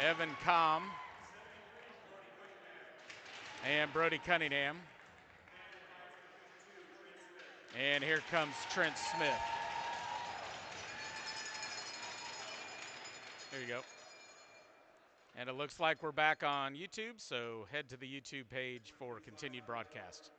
Evan Com, and Brody Cunningham. And here comes Trent Smith. There you go. And it looks like we're back on YouTube, so head to the YouTube page for continued broadcast.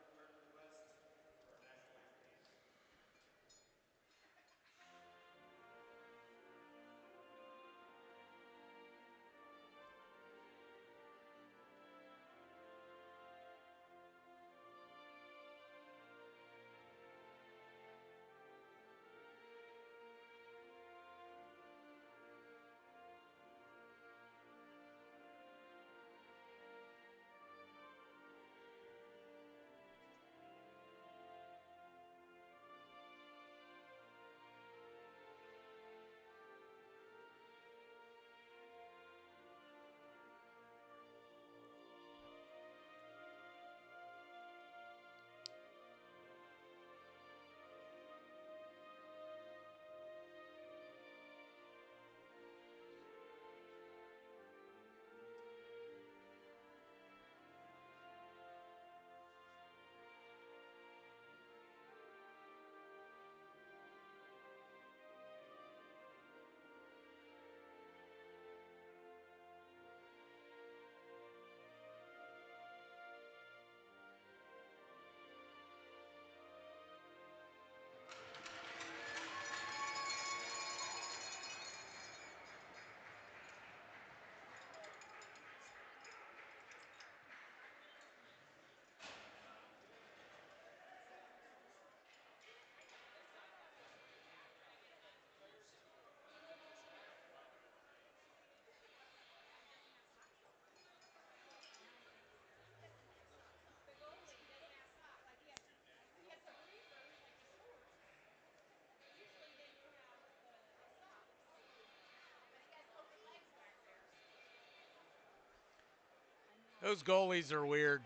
Those goalies are weird.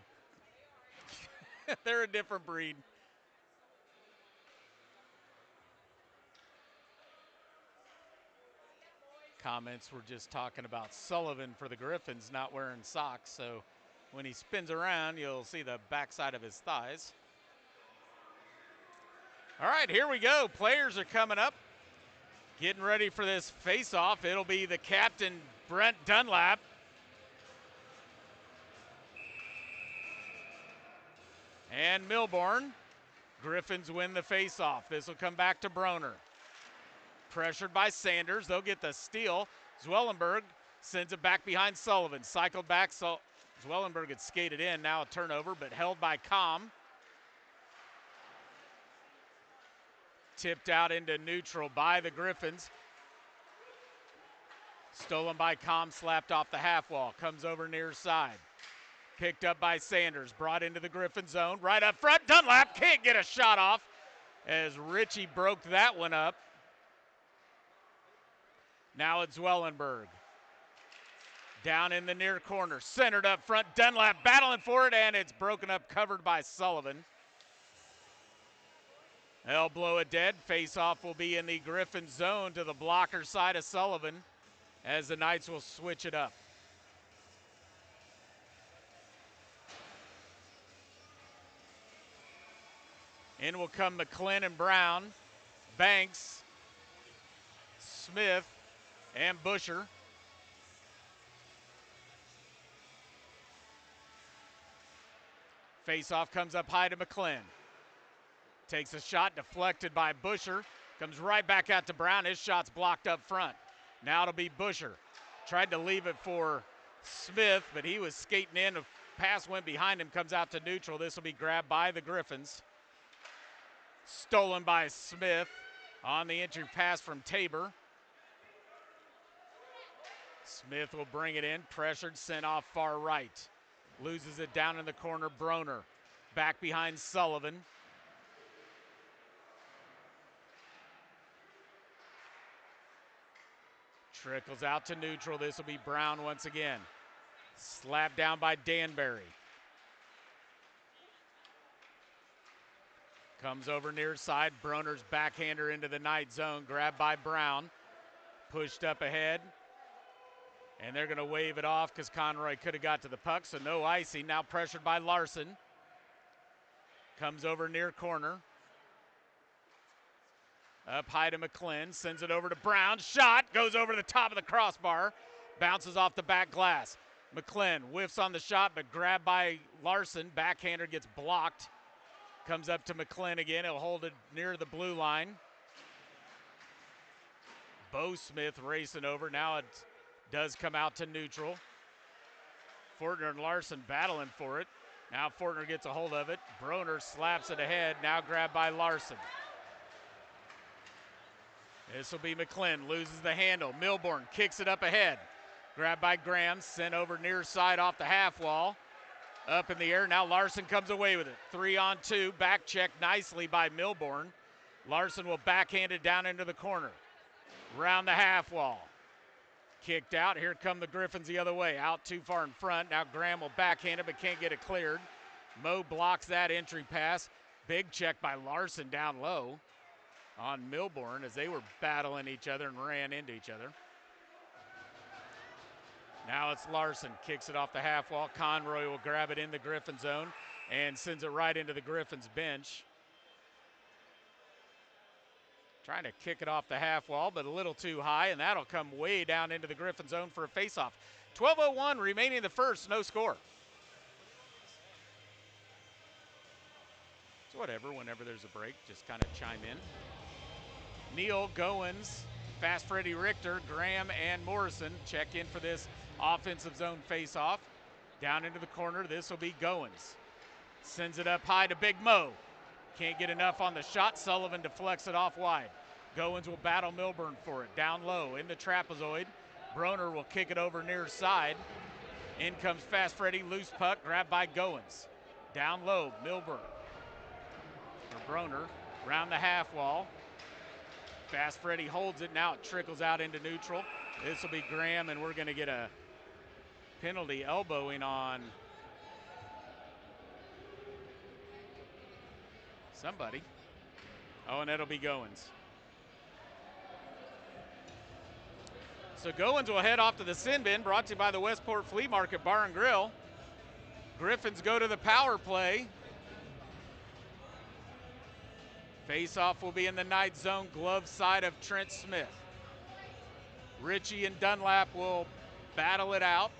They're a different breed. Comments were just talking about Sullivan for the Griffins not wearing socks, so when he spins around, you'll see the backside of his thighs. All right, here we go. Players are coming up, getting ready for this face-off. It'll be the captain, Brent Dunlap. And Milborn. Griffins win the face-off. This will come back to Broner. Pressured by Sanders. They'll get the steal. Zwellenberg sends it back behind Sullivan. Cycled back. So Zwellenberg had skated in. Now a turnover, but held by Com. Tipped out into neutral by the Griffins. Stolen by Com. Slapped off the half wall. Comes over near side. Picked up by Sanders. Brought into the Griffin zone. Right up front. Dunlap can't get a shot off as Ritchie broke that one up. Now it's Zwellenberg. Down in the near corner. Centered up front. Dunlap battling for it, and it's broken up, covered by Sullivan. They'll blow it dead. Face-off will be in the Griffin zone to the blocker side of Sullivan as the Knights will switch it up. In will come McClin and Brown, Banks, Smith, and Busher. Face-off comes up high to McClin. Takes a shot, deflected by Busher. Comes right back out to Brown. His shot's blocked up front. Now it'll be Busher. Tried to leave it for Smith, but he was skating in. A pass went behind him, comes out to neutral. This will be grabbed by the Griffins. Stolen by Smith on the entry pass from Tabor. Smith will bring it in, pressured, sent off far right. Loses it down in the corner, Broner. Back behind Sullivan. Trickles out to neutral. This will be Brown once again. Slapped down by Danbury. Comes over near side. Broner's backhander into the Knight zone. Grabbed by Brown. Pushed up ahead. And they're going to wave it off because Conroy could have got to the puck, so no icing. Now pressured by Larson. Comes over near corner. Up high to McClin, sends it over to Brown. Shot, goes over the top of the crossbar. Bounces off the back glass. McClin whiffs on the shot, but grabbed by Larson. Backhander gets blocked. Comes up to McClin again. He'll hold it near the blue line. Bo Smith racing over. Now it does come out to neutral. Fortner and Larson battling for it. Now Fortner gets a hold of it. Broner slaps it ahead. Now grabbed by Larson. This will be McClin. Loses the handle. Milbourne kicks it up ahead. Grabbed by Graham. Sent over near side off the half wall. Up in the air. Now Larson comes away with it. 3-on-2. Back check nicely by Milbourne. Larson will backhand it down into the corner. Round the half wall. Kicked out. Here come the Griffins the other way. Out too far in front. Now Graham will backhand it but can't get it cleared. Mo blocks that entry pass. Big check by Larson down low on Milbourne as they were battling each other and ran into each other. Now it's Larson. Kicks it off the half wall. Conroy will grab it in the Griffin zone and sends it right into the Griffins bench. Trying to kick it off the half wall, but a little too high, and that'll come way down into the Griffin zone for a faceoff. 12:01 remaining in the first, no score. So whatever, whenever there's a break, just kind of chime in. Neal, Goins, Fast Freddie Richter, Graham, and Morrison check in for this offensive zone faceoff. Down into the corner, this will be Goins. Sends it up high to Big Mo. Can't get enough on the shot. Sullivan deflects it off wide. Goins will battle Milbourne for it. Down low in the trapezoid. Broner will kick it over near side. In comes Fast Freddie. Loose puck grabbed by Goins. Down low, Milbourne. For Broner. Round the half wall. Fast Freddie holds it. Now it trickles out into neutral. This will be Graham, and we're going to get a penalty elbowing on somebody. Oh, and that'll be Goins. So Goins will head off to the sin bin, brought to you by the Westport Flea Market Bar and Grill. Griffins go to the power play. Face-off will be in the night zone, glove side of Trent Smith. Ritchie and Dunlap will battle it out.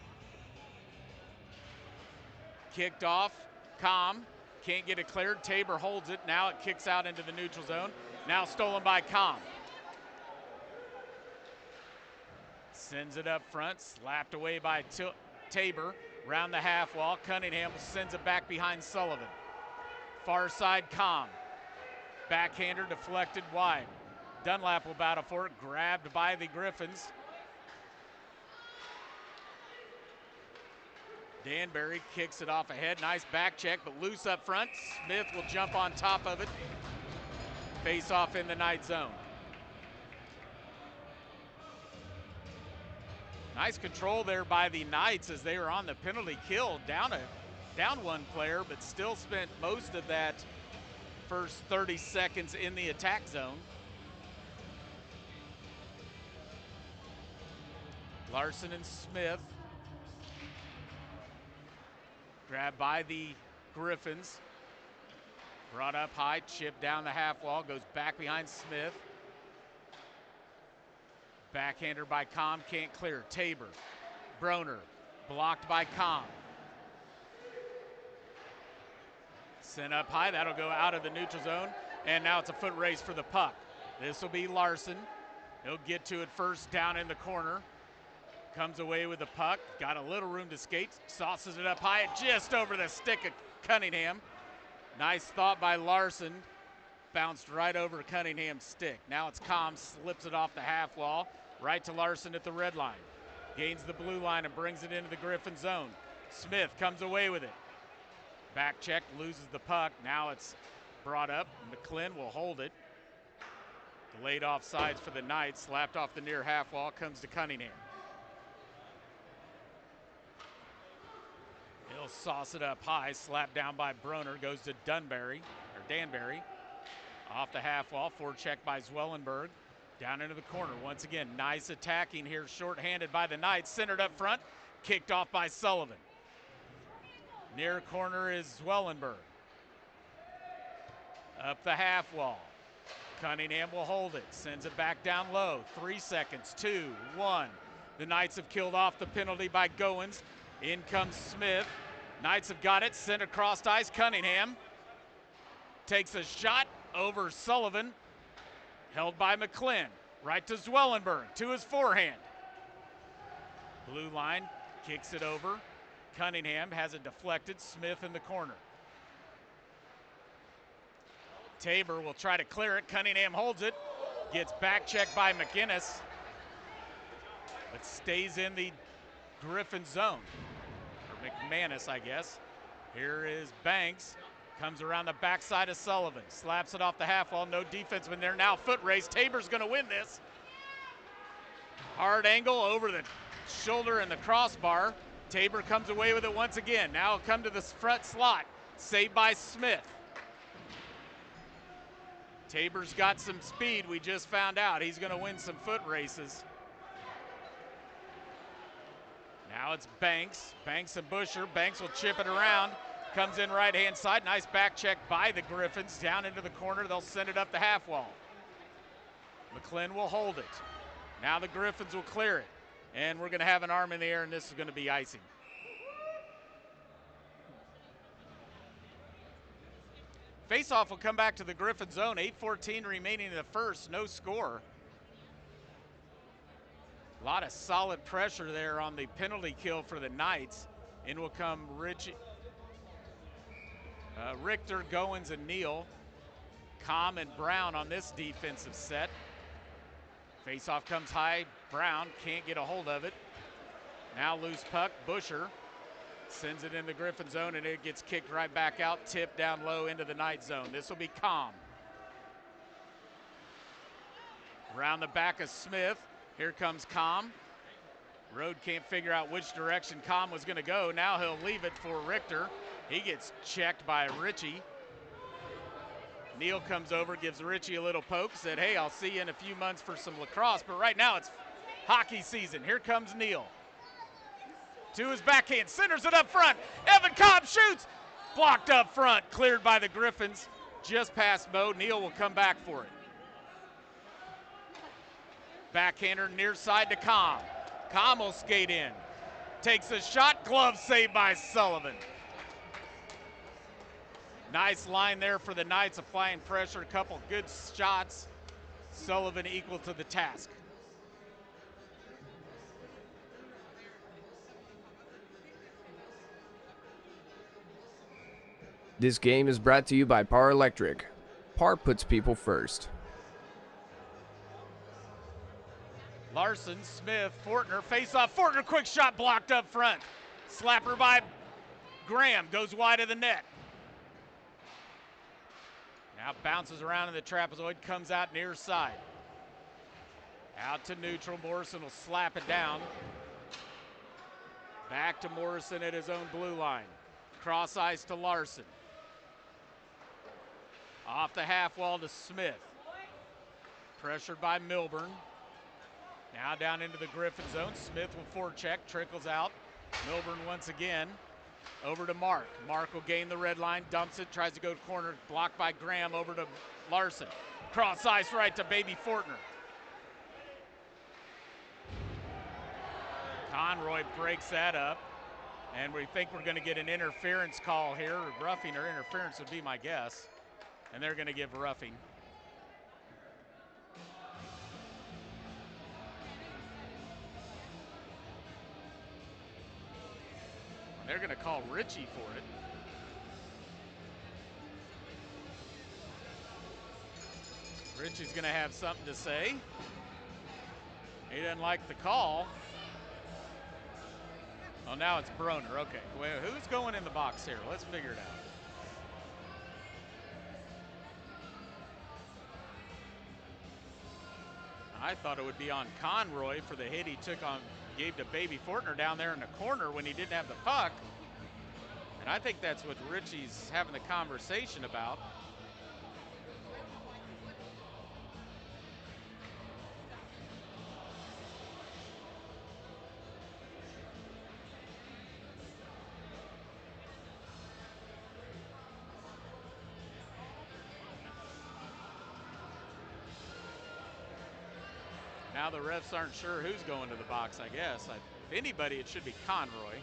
Kicked off, Com. Can't get it cleared. Tabor holds it. Now it kicks out into the neutral zone. Now stolen by Com. Sends it up front. Slapped away by Tabor. Round the half wall. Cunningham sends it back behind Sullivan. Far side Com. Backhander deflected wide. Dunlap will battle for it. Grabbed by the Griffins. Danbury kicks it off ahead. Nice back check, but loose up front. Smith will jump on top of it. Face off in the night zone. Nice control there by the Knights as they were on the penalty kill. Down one player, but still spent most of that first 30 seconds in the attack zone. Larson and Smith. Grabbed by the Griffins. Brought up high, chipped down the half wall, goes back behind Smith. Backhander by Com, can't clear. Tabor, Broner, blocked by Com. Sent up high, that'll go out of the neutral zone, and now it's a foot race for the puck. This will be Larson. He'll get to it first down in the corner. Comes away with the puck, got a little room to skate, sauces it up high, just over the stick of Cunningham. Nice thought by Larson, bounced right over Cunningham's stick. Now it's Com, slips it off the half wall, right to Larson at the red line. Gains the blue line and brings it into the Griffin zone. Smith comes away with it. Back check, loses the puck, now it's brought up. McClin will hold it. Delayed offsides for the Knights, slapped off the near half wall, comes to Cunningham. He'll sauce it up high, slapped down by Broner, goes to Danbury. Off the half wall, forecheck by Zwellenberg. Down into the corner once again. Nice attacking here, shorthanded by the Knights. Centered up front, kicked off by Sullivan. Near corner is Zwellenberg. Up the half wall. Cunningham will hold it, sends it back down low. 3 seconds, 2, 1. The Knights have killed off the penalty by Goins. In comes Smith. Knights have got it, sent across ice. Cunningham takes a shot over Sullivan. Held by McClin. Right to Zwellenberg, to his forehand. Blue line kicks it over. Cunningham has it deflected. Smith in the corner. Tabor will try to clear it. Cunningham holds it. Gets back checked by McInnes. But stays in the Griffin zone. Or McManus, I guess. Here is Banks. Comes around the backside of Sullivan. Slaps it off the half wall. No defenseman there. Now foot race. Tabor's going to win this. Hard angle over the shoulder and the crossbar. Tabor comes away with it once again. Now he'll come to the front slot. Saved by Smith. Tabor's got some speed. We just found out. He's going to win some foot races. Now it's Banks. Banks and Busher. Banks will chip it around. Comes in right-hand side. Nice back check by the Griffins. Down into the corner. They'll send it up the half wall. McClin will hold it. Now the Griffins will clear it. And we're going to have an arm in the air, and this is going to be icing. Faceoff will come back to the Griffin zone. 8:14 remaining in the first. No score. A lot of solid pressure there on the penalty kill for the Knights. In will come Richter, Goins, and Neal. Com and Brown on this defensive set. Faceoff comes high. Brown can't get a hold of it. Now loose puck. Busher sends it in the Griffin zone, and it gets kicked right back out, tipped down low into the Knight zone. This will be Com. Around the back of Smith. Here comes Com. Rode can't figure out which direction Com was going to go. Now he'll leave it for Richter. He gets checked by Ritchie. Neal comes over, gives Ritchie a little poke, said, hey, I'll see you in a few months for some lacrosse, but right now it's hockey season. Here comes Neal. To his backhand, centers it up front. Evan Cobb shoots. Blocked up front, cleared by the Griffins. Just past Mo. Neal will come back for it. Backhander near side to Com. Com will skate in. Takes a shot, glove saved by Sullivan. Nice line there for the Knights, applying pressure, a couple good shots. Sullivan equal to the task. This game is brought to you by Par Electric. Par puts people first. Larson, Smith, Fortner, face off. Fortner, quick shot blocked up front. Slapper by Graham, goes wide of the net. Now bounces around in the trapezoid, comes out near side. Out to neutral, Morrison will slap it down. Back to Morrison at his own blue line. Cross ice to Larson. Off the half wall to Smith. Pressured by Milburn. Now down into the Griffin zone. Smith will forecheck, trickles out. Milburn once again. Over to Mark. Mark will gain the red line, dumps it, tries to go to corner, blocked by Graham, over to Larson. Cross ice right to baby Fortner. Conroy breaks that up, and we think we're going to get an interference call here. Roughing or interference would be my guess, and they're going to give roughing. They're going to call Ritchie for it. Ritchie's going to have something to say. He doesn't like the call. Oh, now it's Broner. Okay, well, who's going in the box here? Let's figure it out. I thought it would be on Conroy for the hit he took on, gave to baby Fortner down there in the corner when he didn't have the puck. And I think that's what Ritchie's having the conversation about. Now the refs aren't sure who's going to the box, I guess. If anybody, it should be Conroy.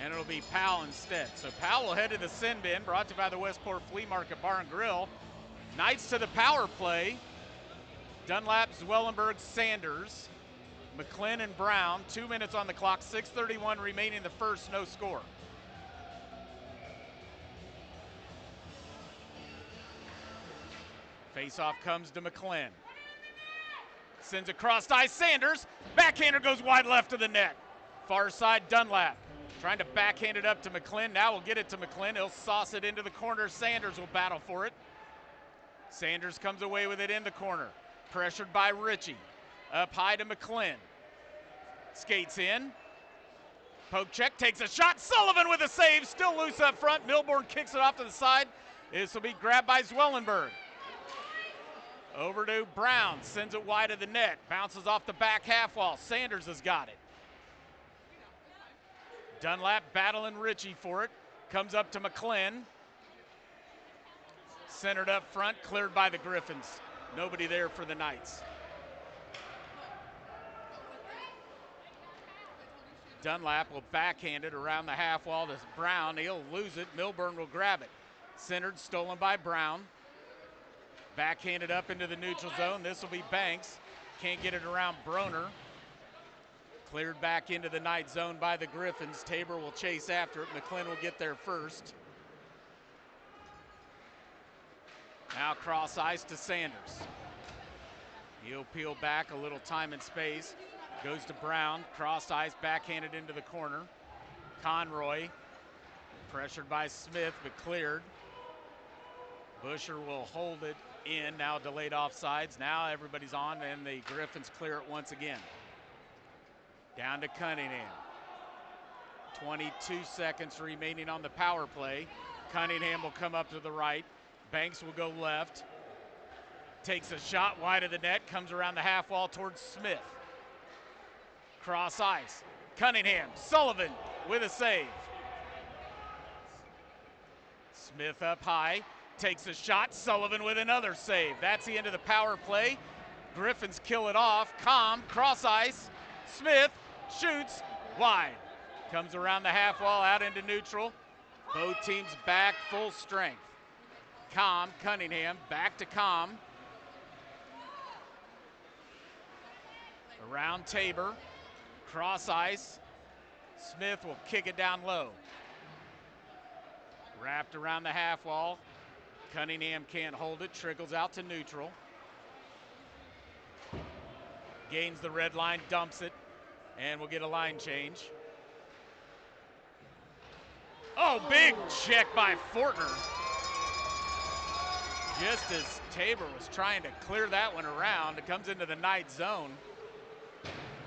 And it'll be Powell instead. So Powell will head to the sin bin, brought to you by the Westport Flea Market Bar and Grill. Knights to the power play. Dunlap, Zwellenberg, Sanders, McClin and Brown. 2 minutes on the clock, 6:31 remaining in the first, no score. Face-off comes to McClin. Sends across to ice, Sanders. Backhander goes wide left of the net. Far side, Dunlap. Trying to backhand it up to McClin. Now we'll get it to McClin. He'll sauce it into the corner. Sanders will battle for it. Sanders comes away with it in the corner. Pressured by Ritchie. Up high to McClin. Skates in. Poke check, takes a shot. Sullivan with a save. Still loose up front. Milbourne kicks it off to the side. This will be grabbed by Zwellenberg. Over to Brown. Sends it wide of the net. Bounces off the back half wall. Sanders has got it. Dunlap battling Ritchie for it. Comes up to McClin. Centered up front, cleared by the Griffons. Nobody there for the Knights. Dunlap will backhand it around the half wall to Brown. He'll lose it. Milbourne will grab it. Centered, stolen by Brown. Backhanded up into the neutral zone. This will be Banks. Can't get it around Broner. Cleared back into the Knight zone by the Griffons. Tabor will chase after it. McClin will get there first. Now cross ice to Sanders. He'll peel back a little time and space. Goes to Brown. Cross ice, backhanded into the corner. Conroy. Pressured by Smith, but cleared. Busher will hold it in. Now delayed offsides. Now everybody's on, and the Griffons clear it once again. Down to Cunningham. 22 seconds remaining on the power play. Cunningham will come up to the right. Banks will go left. Takes a shot wide of the net. Comes around the half wall towards Smith. Cross ice. Cunningham. Sullivan with a save. Smith up high. Takes a shot. Sullivan with another save. That's the end of the power play. Griffons kill it off. Cross ice. Smith shoots wide. Comes around the half wall out into neutral. Both teams back full strength. Cunningham back to around Tabor. Cross ice. Smith will kick it down low. Wrapped around the half wall. Cunningham can't hold it. Trickles out to neutral. Gains the red line, dumps it, and we'll get a line change. Oh, big check by Fortner. Just as Tabor was trying to clear that one around, it comes into the Knight zone.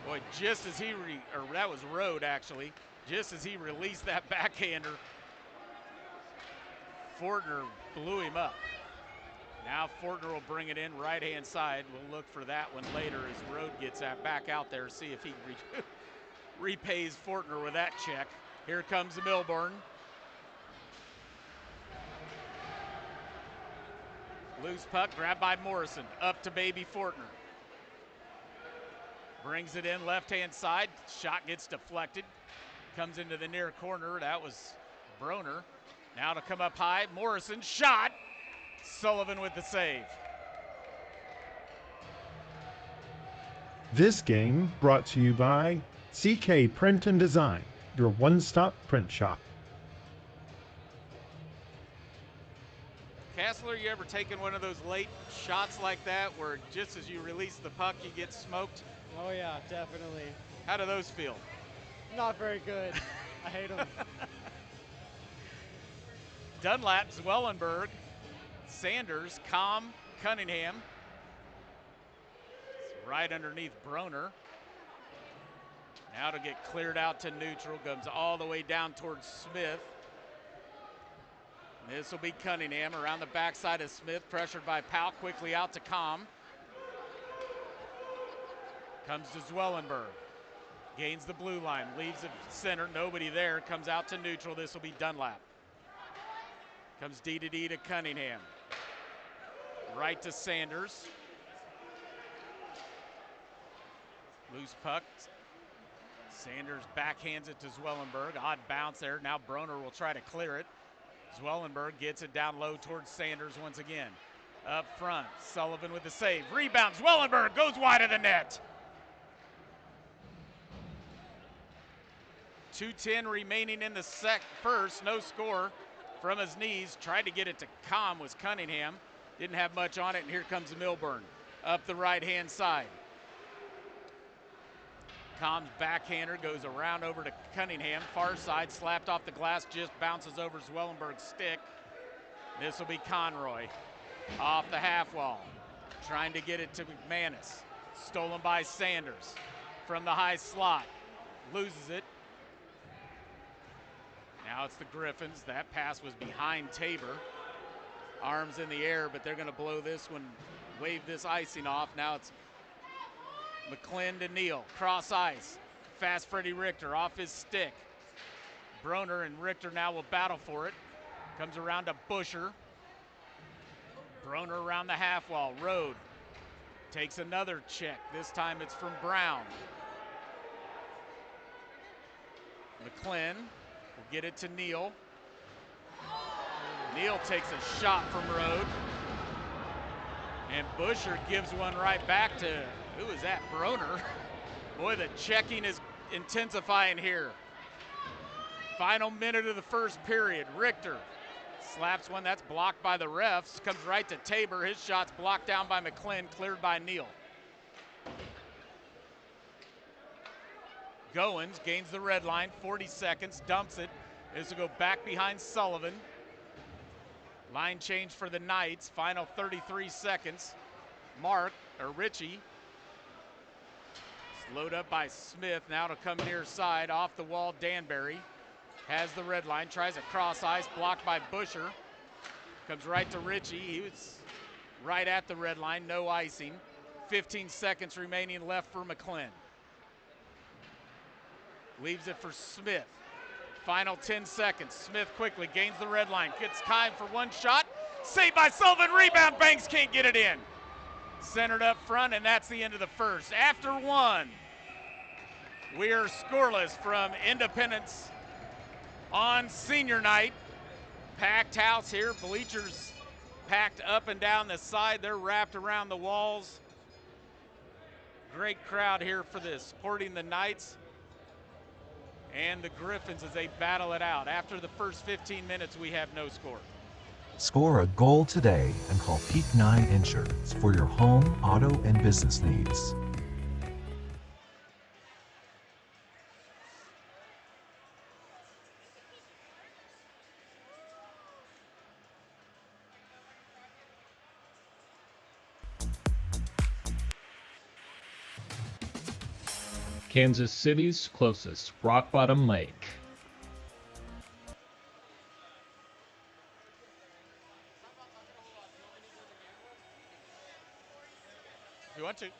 Boy, just as that was Rode actually, just as he released that backhander, Fortner blew him up. Now Fortner will bring it in right-hand side. We'll look for that one later as Rode gets that back out there, see if he repays Fortner with that check. Here comes Milbourne. Loose puck grabbed by Morrison. Up to baby Fortner. Brings it in left-hand side. Shot gets deflected. Comes into the near corner. That was Broner. Now to come up high. Morrison shot. Sullivan with the save. This game brought to you by CK Print and Design, your one-stop print shop. Castler, you ever taken one of those late shots like that where just as you release the puck, you get smoked? Oh yeah, definitely. How do those feel? Not very good. I hate them. Dunlap, Zwellenberg, Sanders, Cunningham. It's right underneath Broner. Now to get cleared out to neutral, comes all the way down towards Smith. This will be Cunningham around the backside of Smith, pressured by Powell, quickly out to Comes to Zwellenberg. Gains the blue line, leaves it center, nobody there, comes out to neutral. This will be Dunlap. Comes D to Cunningham. Right to Sanders. Loose puck. Sanders backhands it to Zwellenberg. Odd bounce there. Now Broner will try to clear it. Zwellenberg gets it down low towards Sanders once again. Up front, Sullivan with the save. Rebound, Zwellenberg goes wide of the net. 2:10 remaining in the first. No score from his knees. Tried to get it to Com was Cunningham. Didn't have much on it, and here comes Milburn up the right-hand side. Com's backhander goes around over to Cunningham. Far side, slapped off the glass, just bounces over Zwellenberg's stick. This will be Conroy off the half wall. Trying to get it to McManus. Stolen by Sanders from the high slot. Loses it. Now it's the Griffons. That pass was behind Tabor. Arms in the air, but they're going to blow this one, wave this icing off. Now it's McClin to Neal. Cross ice. Fast Freddie Richter off his stick. Broner and Richter now will battle for it. Comes around to Busher. Broner around the half wall. Rode takes another check. This time it's from Brown. McClin will get it to Neal. Neal takes a shot from Rode. And Busher gives one right back to, who is that, Broner? Boy, the checking is intensifying here. Final minute of the first period. Richter slaps one, that's blocked by the refs. Comes right to Tabor, his shot's blocked down by McClin, cleared by Neal. Goins gains the red line, 40 seconds, dumps it. This will go back behind Sullivan. Line change for the Knights, final 33 seconds. Richie. Slowed up by Smith, now to come near side, off the wall, Danbury. Has the red line, tries a cross ice, blocked by Busher. Comes right to Richie, he was right at the red line, no icing. 15 seconds remaining left for McClin. Leaves it for Smith. Final 10 seconds. Smith quickly gains the red line. Gets Kime for one shot. Saved by Sullivan. Rebound. Banks can't get it in. Centered up front, and that's the end of the first. After one, we are scoreless from Independence on senior night. Packed house here. Bleachers packed up and down the side. They're wrapped around the walls. Great crowd here for this, supporting the Knights and the Griffons as they battle it out. After the first 15 minutes, we have no score. Score a goal today and call Peak 9 Insurance for your home, auto, and business needs. Kansas City's closest rock bottom lake. If you want to, you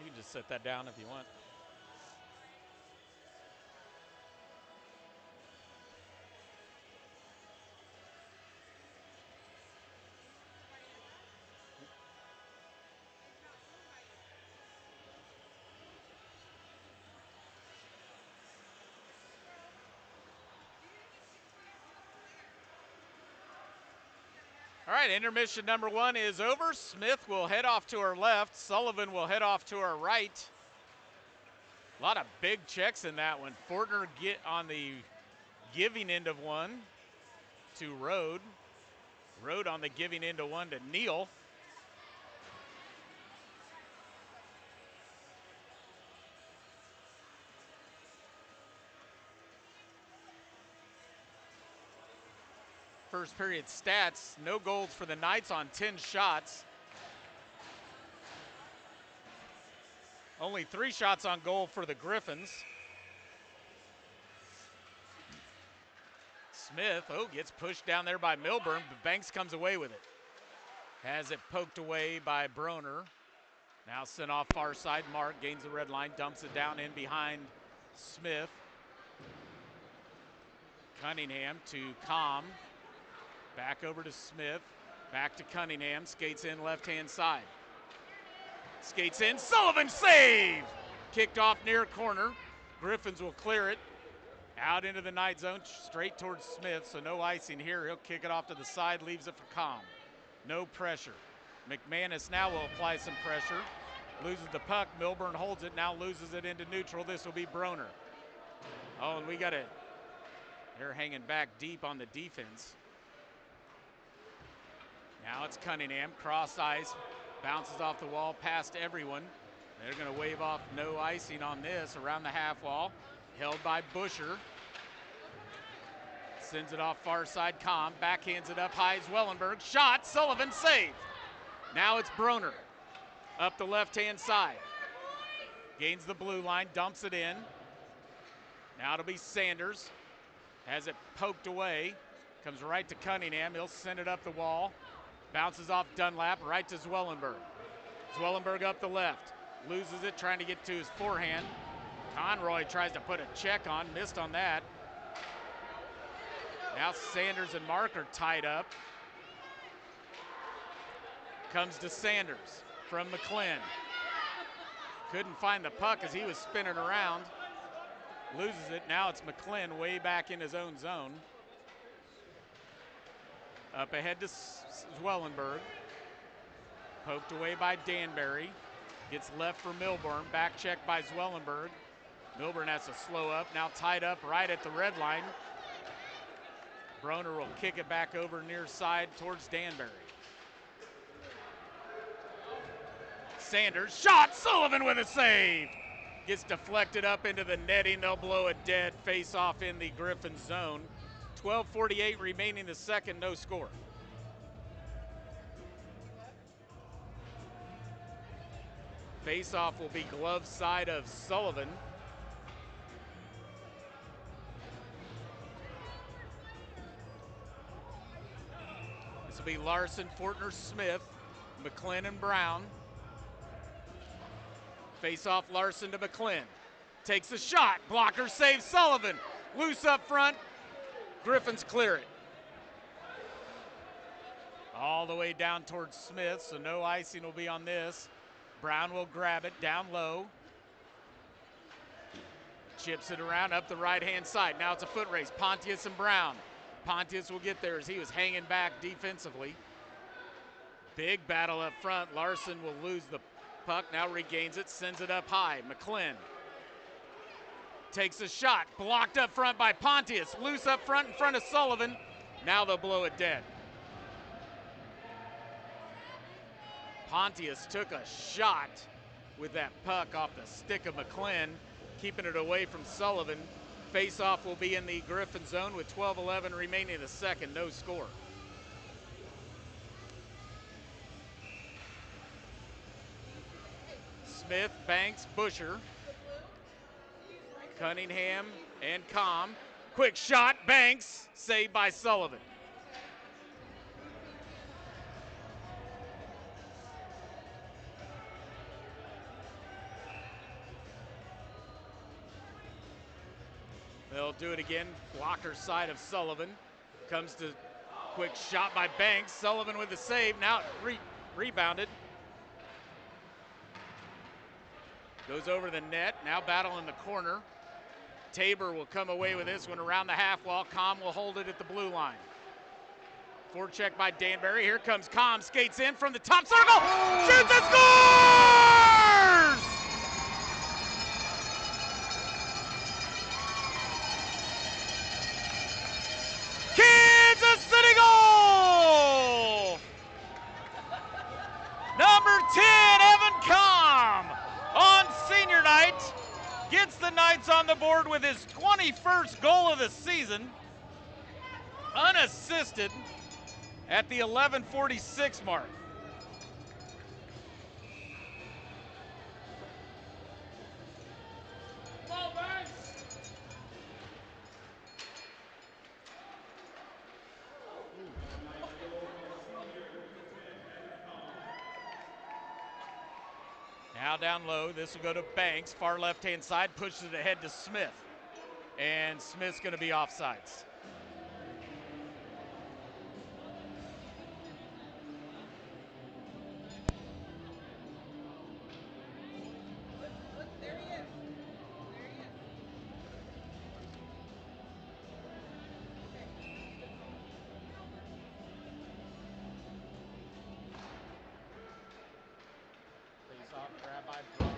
can just set that down if you want. All right, intermission number one is over. Smith will head off to our left. Sullivan will head off to our right. A lot of big checks in that one. Fortner get on the giving end of one to Rode. Rode on the giving end of one to Neal. First period stats, no goals for the Knights on 10 shots. Only 3 shots on goal for the Griffons. Smith, gets pushed down there by Milburn, but Banks comes away with it. Has it poked away by Broner. Now sent off far side. Mark gains the red line, dumps it down in behind Smith. Cunningham to Com. Back over to Smith. Back to Cunningham. Skates in left-hand side. Skates in. Sullivan save! Kicked off near corner. Griffons will clear it. Out into the night zone, straight towards Smith, so no icing here. He'll kick it off to the side, leaves it for Com. No pressure. McManus now will apply some pressure. Loses the puck. Milburn holds it, now loses it into neutral. This will be Broner. Oh, and we got it. They're hanging back deep on the defense. Now it's Cunningham, cross ice, bounces off the wall past everyone. They're going to wave off no icing on this around the half wall. Held by Busher. Sends it off far side. Com backhands it up high. Zwellenberg shot. Sullivan save. Now it's Broner up the left-hand side. Gains the blue line, dumps it in. Now it'll be Sanders. Has it poked away. Comes right to Cunningham. He'll send it up the wall. Bounces off Dunlap right to Zwellenberg. Zwellenberg up the left. Loses it, trying to get to his forehand. Conroy tries to put a check on, missed on that. Now Sanders and Mark are tied up. Comes to Sanders from McClin. Couldn't find the puck as he was spinning around. Loses it, now it's McClin way back in his own zone. Up ahead to Zwellenberg. Poked away by Danbury. Gets left for Milburn, back check by Zwellenberg. Milburn has to slow up, now tied up right at the red line. Broner will kick it back over near side towards Danbury. Sanders, shot, Sullivan with a save. Gets deflected up into the netting, they'll blow it dead, face off in the Griffin zone. 12:48 remaining the second, no score. Face-off will be glove side of Sullivan. This will be Larson, Fortner, Smith, McClin, and Brown. Face-off Larson to McClin. Takes a shot. Blocker saves Sullivan. Loose up front. Griffins clear it. All the way down towards Smith, so no icing will be on this. Brown will grab it down low. Chips it around up the right-hand side. Now it's a foot race. Pontius and Brown. Pontius will get there as he was hanging back defensively. Big battle up front. Larson will lose the puck. Now regains it. Sends it up high. McClin takes a shot. Blocked up front by Pontius. Loose up front in front of Sullivan. Now they'll blow it dead. Pontius took a shot with that puck off the stick of McClin, keeping it away from Sullivan. Face-off will be in the Griffin zone with 12:11 remaining in the second, no score. Smith, Banks, Busher, Cunningham, and Com. Quick shot, Banks, saved by Sullivan. They'll do it again. Blocker side of Sullivan. Comes to quick shot by Banks. Sullivan with the save. Now rebounded. Goes over the net. Now battle in the corner. Tabor will come away with this one around the half wall. Com will hold it at the blue line. Forecheck by Danbury. Here comes Com. Skates in from the top circle. Shoots and scores! Kansas City goal! Number 10, Evan Com, on senior night, gets the Knights on the board with his 21st goal of the season, unassisted at the 11:46 mark. Now down low, this will go to Banks, far left-hand side, pushes it ahead to Smith. And Smith's gonna be offsides. Face off, grab by Brunner.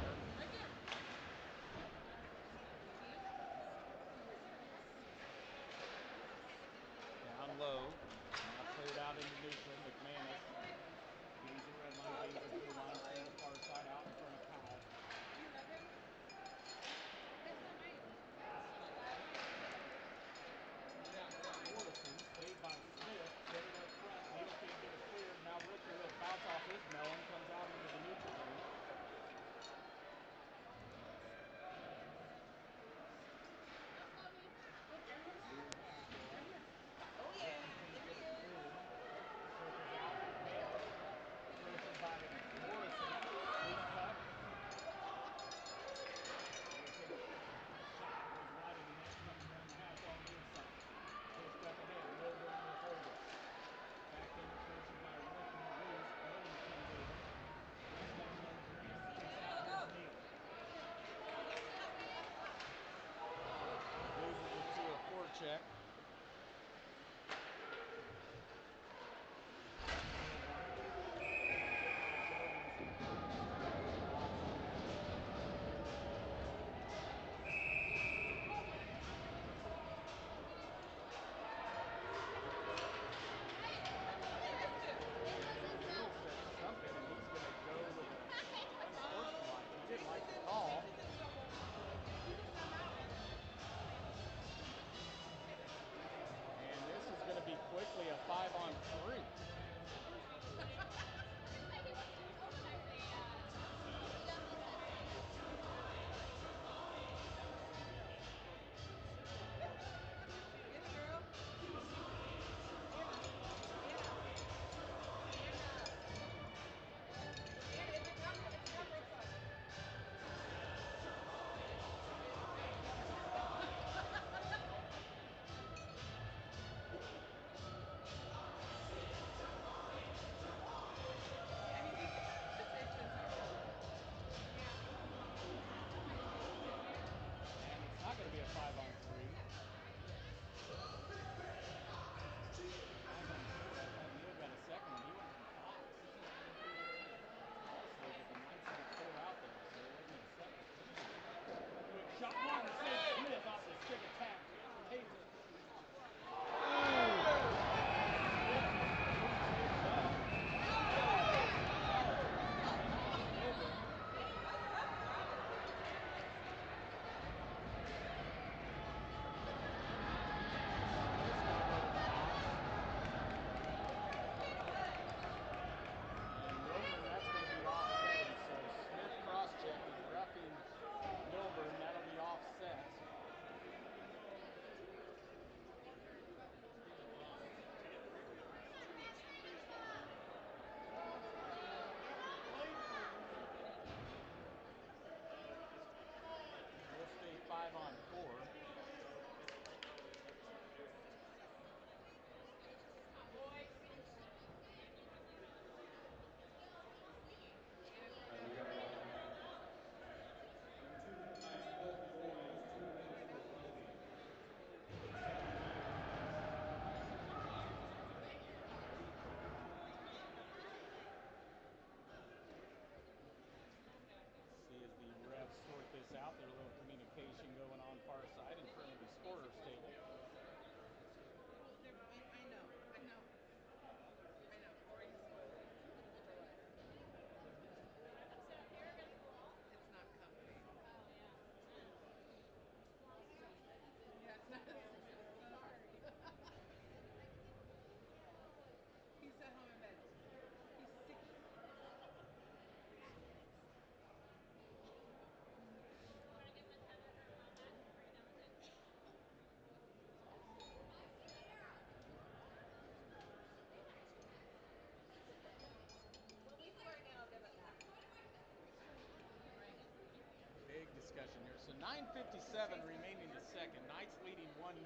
9:57 remaining in the second. Knights leading 1-0.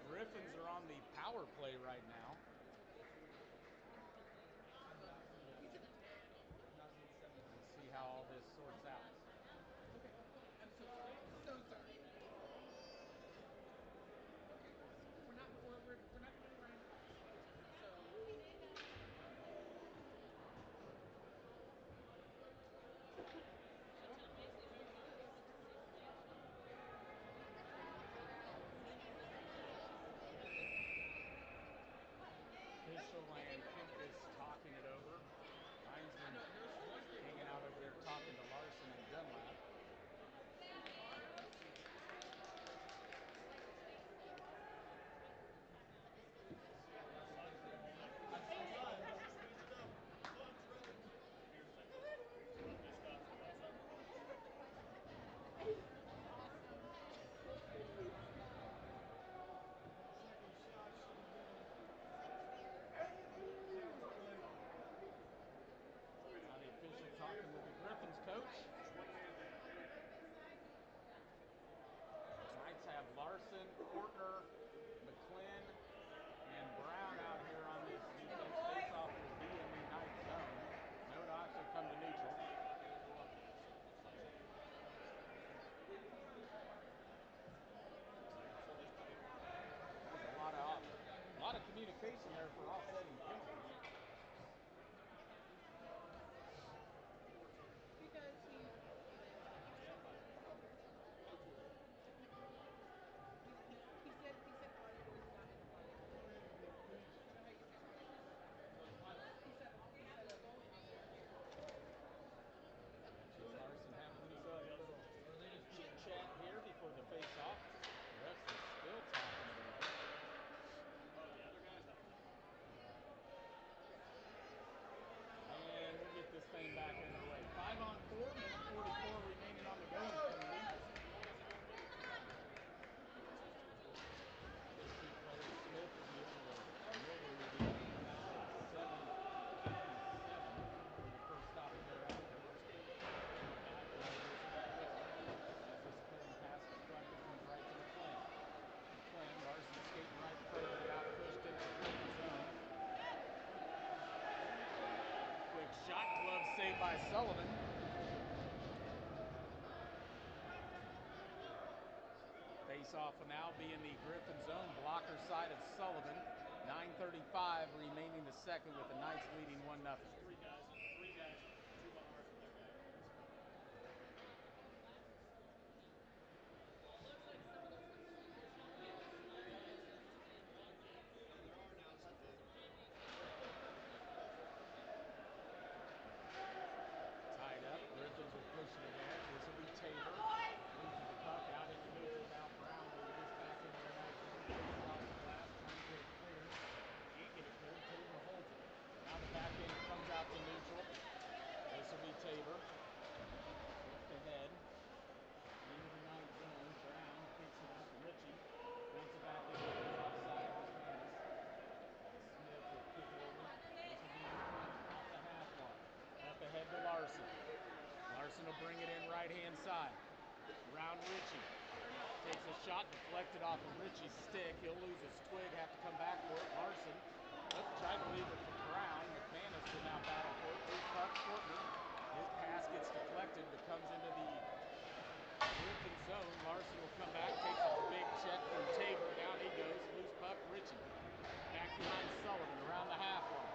Griffons are on the power play right now. Let's see how all this sorts out. I'm so sorry. So sorry. Okay. We're not going to run into so Official and Pincus talking it over. Linesman hanging out over there talking to Larson and Dunlap. Now the official talking with the Griffons coach. Knights have Larson, Portner, McClin, and Brown out here on this defense. Face-off will be in the Knights zone. No dots will come to neutral. There's a lot of communication there for offsetting penalties. because he said audio is not in audio. He said a phone on there. Larson having his little chit chat here before the face-off. The refs are still talking it over. And we'll get this thing back underway. 5-on-4, minute 44 remaining on the go in the penalty. Smith will be able to middle the game. 7:57 for the first stop thereafter. As this clearing pass deflected, comes right to McClain. McClain, Larson skating right in front of it, out pushed into the Griffin zone. Quick shot, glove saved by Sullivan. Face-off will now be in the Griffin zone, blocker side of Sullivan. 9:35 remaining the second with the Knights leading 1-0. Tied up, Griffins will push it ahead. This will be Taylor. Loses the puck out into neutral. Now Brown will this back into the Knights zone. Takes it off the glass, trying to get it clear. Can't get it clear. Taylor holds it. Now the back end comes out to neutral. This will be Tabor. Lift ahead. Into the Knights zone. Brown kicks it up. Ritchie wants it back into the offside. Smith will kick it over. This will be off the half wall. Up ahead to Larson. Larson will bring it in right-hand side. Around Ritchie. Takes a shot, deflected off of Ritchie's stick. He'll lose his twig, have to come back for it. Larson tried to leave it for Brown. McManus will now battle for it. Loose puck, Portner. His pass gets deflected, but comes into the Griffin zone. Larson will come back, takes a big check from Tabor. Down he goes. Loose puck, Ritchie. Back behind Sullivan, around the half wall.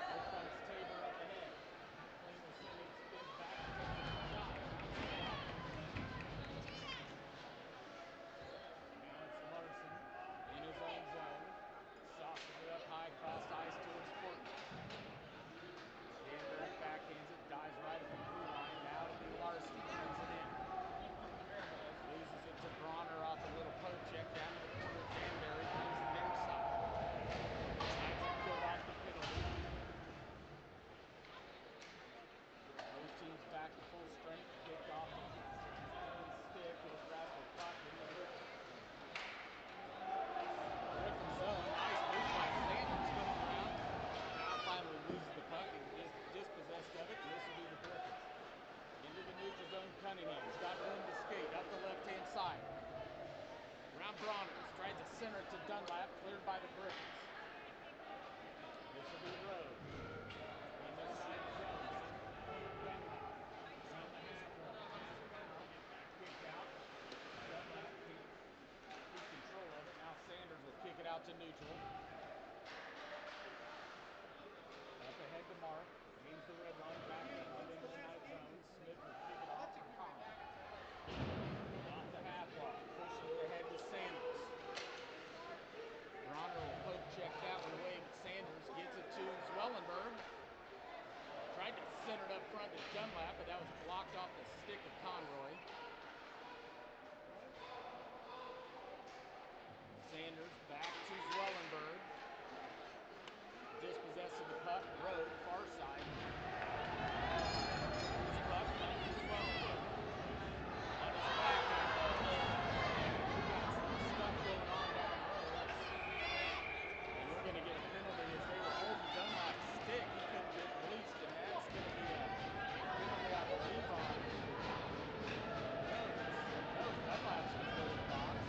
Here comes Tabor up ahead. McLean will send it, spins back, and takes a shot. Now it's Larson. to neutral. Up ahead to Mark. Gains the red line, backhands it into the night zone. Smith will kick it off for Connor. Off the half wall, pushing it ahead to Sanders. Bronner will poke check that one away, but Sanders gets it to Zwellenberg. Tried to center it up front to Dunlap, but that was blocked off the stick of Conroy. Sanders back to Zwellenberg. Dispossessed of the puck, Road, far side. This puck comes to Zwellenberg. On his backhand, though. We got some stuff going on down the road. And we're going to get a penalty as they were holding Dunlap's stick. He couldn't get released, and that's going to be a penalty, I believe, on Rhodes. No, Dunlap's going to go to the box.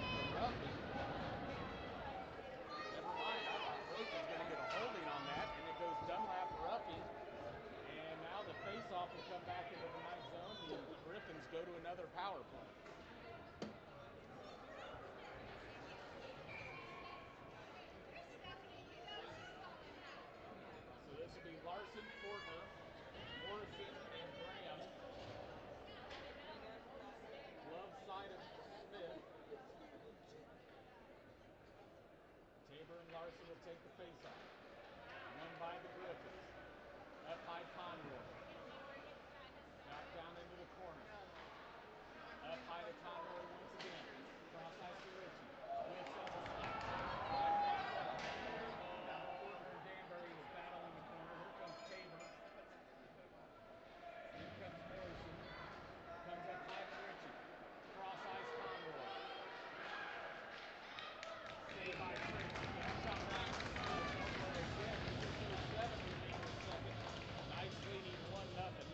The roughing. Never mind, I thought Rhodes was going to get a holding on that, and it goes Dunlap roughing. And now the face-off will come back into the night zone. The Griffons go to another power play. So this will be Larson, Fortner, Morrison, and Graham. Glove side of Smith. Tabor and Larson will take the face-off. Won by the Griffons. Up by Conroy. Back down into the corner. Up high to Conroy once again. Cross ice to Ritchie. Whips on the slap shot. Fortner and Danbury was battling the corner. Here comes Tabor. Here comes Morrison. Comes up high to Ritchie. Cross ice Conroy. Saved by Tracy. Gets shot down to Smith. Over again. 6:07 remaining in the second. Knights leading 1-0.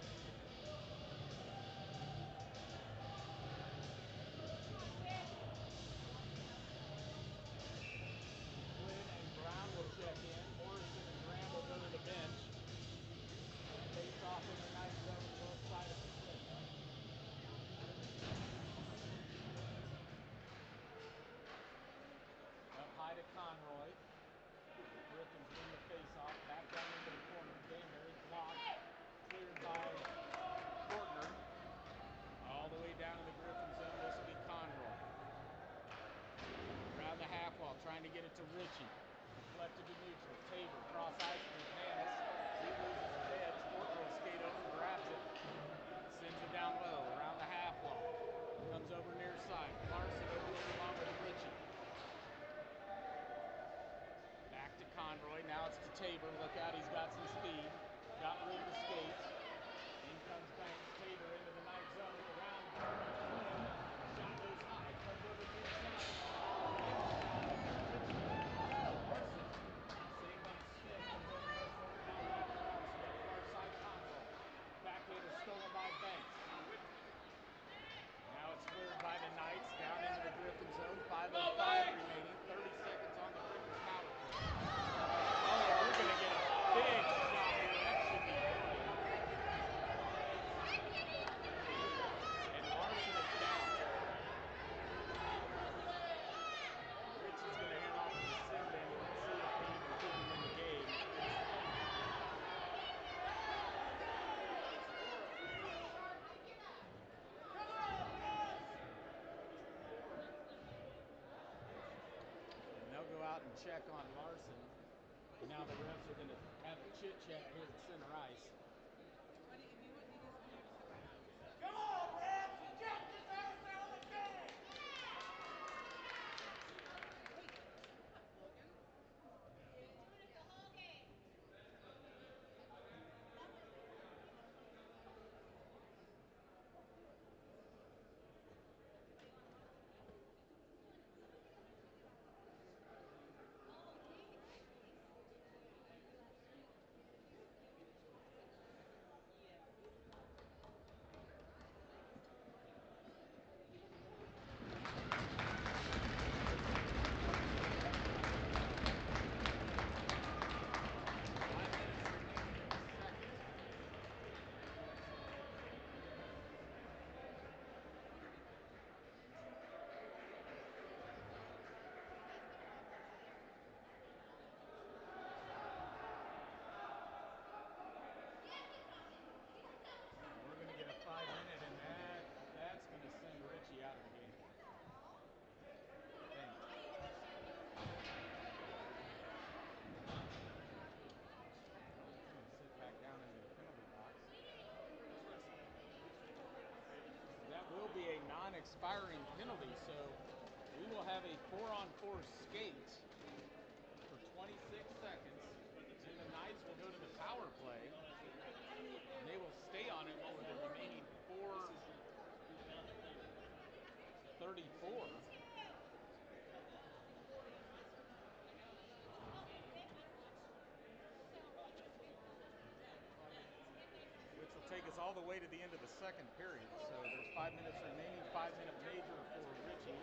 Flynn and Brown will check in. Morrison and Graham will go to the bench. Face off in the night zone, left side of Smith. Up high to Conroy. Griffins win the face-off. Back down into the corner. Danbury blocked. Cleared by Fortner. All the way down in the Griffin zone. This will be Conroy. Around the half wall, trying to get it to Ritchie. Deflected to neutral. Tabor, cross ice to McManus. He loses his edge. Fortner will skate over, grabs it. Sends it down low. Around the half wall. Comes over near side. Larson over there along with Ritchie. Back to Conroy. Now it's to Tabor. Look out, he's got some speed. Got room to skate. In comes Banks. Tabor into the night zone. Around Flynn. Shot goes high. Comes over near side. Larson. Saved on Smith. Comes over near corner. Now back to Larson. Up far side Conroy. Backhand is stolen by Banks. Now it's cleared by the Knights. Down into the Griffin zone. 5:05 remaining. 30 seconds on the Griffin power play. Oh, we're going to get a big shot here. That should be good. And Larson is down. Ritchie's going to head off to the send-in. Let's see if they even keep him in the game. And they'll go out and check on Larson. And now the refs are going to have a chit-chat here at center ice. Come on, refs! Check this out of the game! expiring penalty, so we will have a 4-on-4 skate for 26 seconds. Then the Knights will go to the power play, and they will stay on it for the remaining 4:34. Which will take us all the way to the end of the second period. So there's 5 minutes remaining, 5-minute major for Richie.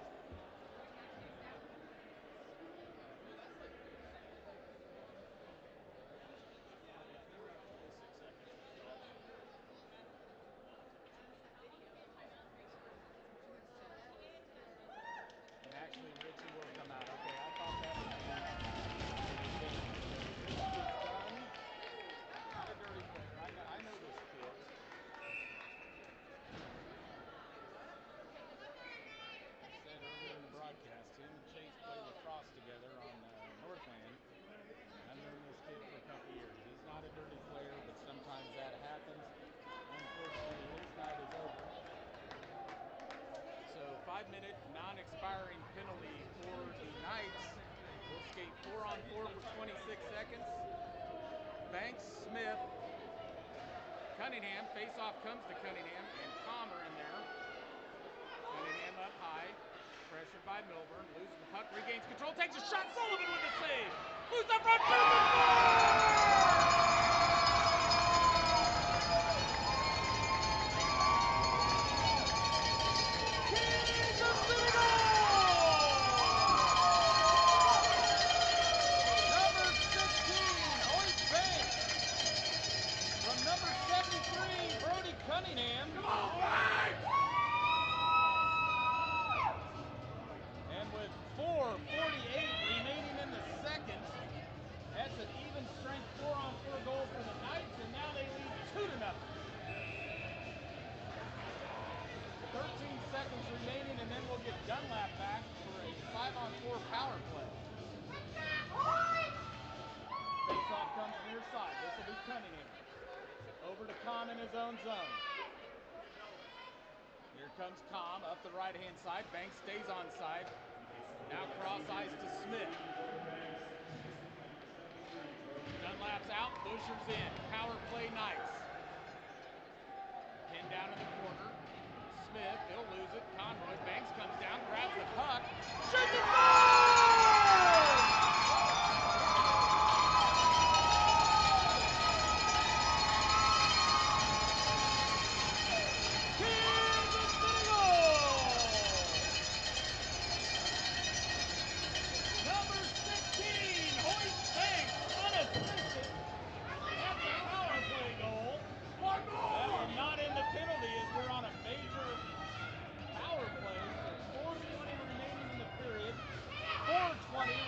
And actually Richie will come out. Okay, I thought that was the Richie is done. Not a dirty player. I know this kid. I said earlier in the broadcast, him and Chase play lacrosse together on Northland. I've known this kid for a couple years. He's not a dirty player, but sometimes that happens. Unfortunately, his night is over. So 5-minute non-expiring penalty for the Knights. We'll skate 4-on-4 for 26 seconds. Banks, Smith, Cunningham. Face-off comes to Cunningham, and Palmer in there. Cunningham up high. Pressured by Milburn. Loses the puck, regains control, takes a shot. Sullivan with the save. Loose up front, Cunningham. Come on, Banks! And with 4:48 remaining in the second, that's an even strength 4-on-4 goal for the Knights, and now they lead 2-0. 13 seconds remaining, and then we'll get Dunlap back for a 5-on-4 power play. Face-off comes near side. This will be Cunningham. Over to Com in his own zone. Here comes Com up the right-hand side. Banks stays on side. Now cross ice to Smith. Dunlap's out. Busher's in. Power play Knights. Pinned down in the corner. Smith, he'll lose it. Conroy. Banks comes down, grabs the puck. Shoots it!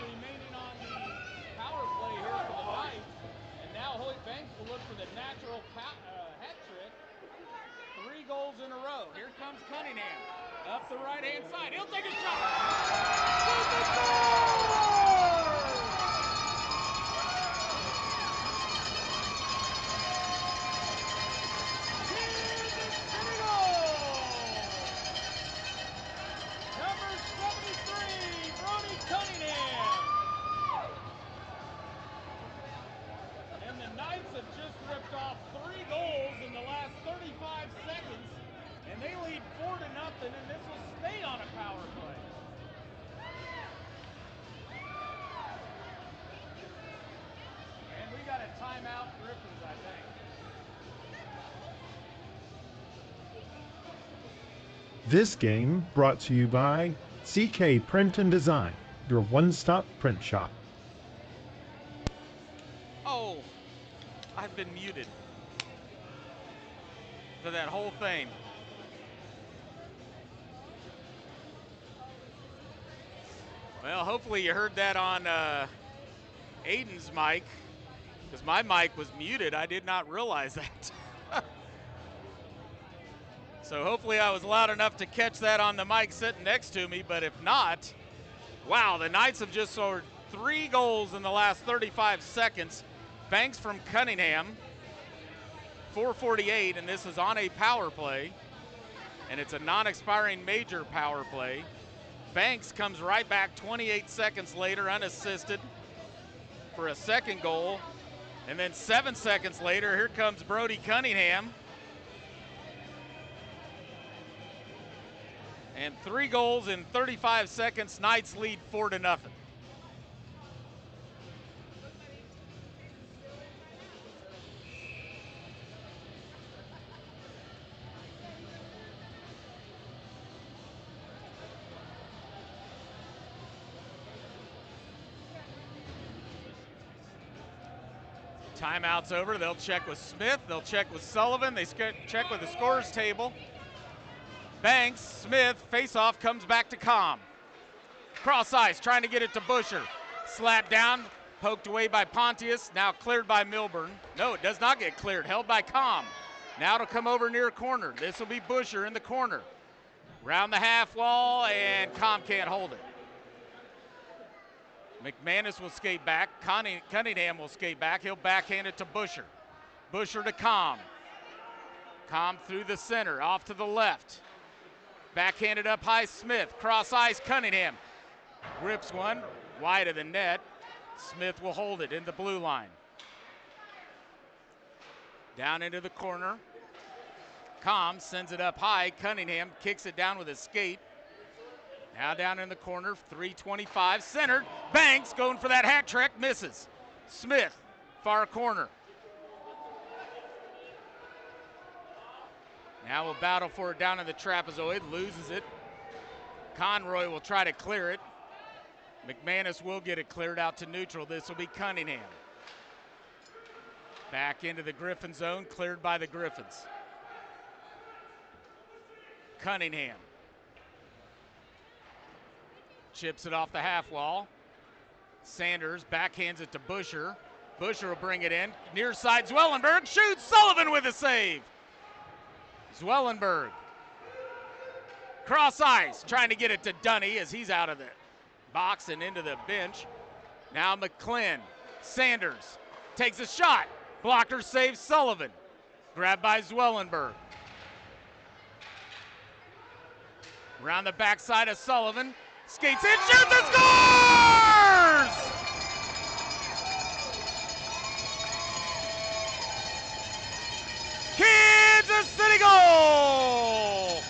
Remaining on the power play here for the Knights. And now Hoyt Banks will look for the natural hat trick. 3 goals in a row. Here comes Cunningham. Up the right-hand side. He'll take a shot. Number 73, Brody Cunningham. And the Knights have just ripped off 3 goals in the last 35 seconds, and they lead 4-0, and this will stay on a power play. And we got a timeout, Griffons, I think. This game brought to you by CK Print and Design, your one-stop print shop. Oh, I've been muted for that whole thing. Well, hopefully you heard that on Aiden's mic, because my mic was muted. I did not realize that. So hopefully I was loud enough to catch that on the mic sitting next to me, but if not, wow, the Knights have just scored 3 goals in the last 35 seconds. Banks from Cunningham, 4:48, and this is on a power play. and it's a non-expiring major power play. Banks comes right back 28 seconds later unassisted for a second goal. And then 7 seconds later, here comes Brody Cunningham. And 3 goals in 35 seconds. Knights lead 4-0. Timeout's over. They'll check with Smith. They'll check with Sullivan. They check with the scorers table. Banks, Smith, face-off comes back to Com. Cross ice, trying to get it to Busher. Slapped down, poked away by Pontius, now cleared by Milburn. No, it does not get cleared, held by Com. Now it'll come over near corner. This will be Busher in the corner. Round the half wall, and Com can't hold it. McManus will skate back. Cunningham will skate back. He'll backhand it to Busher. Busher to Com. Com through the center, off to the left. Backhanded up high, Smith. Cross ice, Cunningham. Rips one, wide of the net. Smith will hold it in the blue line. Down into the corner. Com sends it up high. Cunningham kicks it down with a skate. Now down in the corner, 3:25, centered. Banks going for that hat trick, misses. Smith, far corner. Now we'll battle for it down in the trapezoid, loses it. Conroy will try to clear it. McManus will get it cleared out to neutral. This will be Cunningham. Back into the Griffin zone, cleared by the Griffins. Cunningham. Chips it off the half wall. Sanders backhands it to Busher. Busher will bring it in. Near side, Zwellenberg shoots. Sullivan with a save. Zwellenberg. Cross ice, trying to get it to Dunny as he's out of the box and into the bench. Now McClin. Sanders takes a shot. Blocker saves Sullivan. Grabbed by Zwellenberg. Around the backside of Sullivan. Skates in, shoots, and scores! Kansas City goal!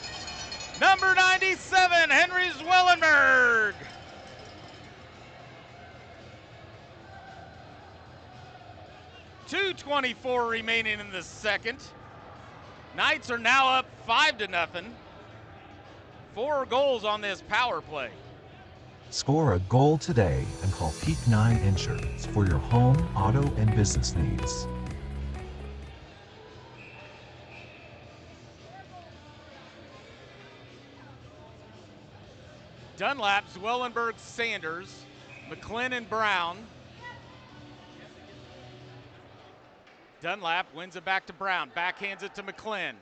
Number 97, Henry Zwellenberg. .224 remaining in the second. Knights are now up 5-0. 4 goals on this power play. Score a goal today and call Peak 9 Insurance for your home, auto, and business needs. Dunlap, Zwellenberg, Sanders, McClin and Brown. Dunlap wins it back to Brown, backhands it to McClin.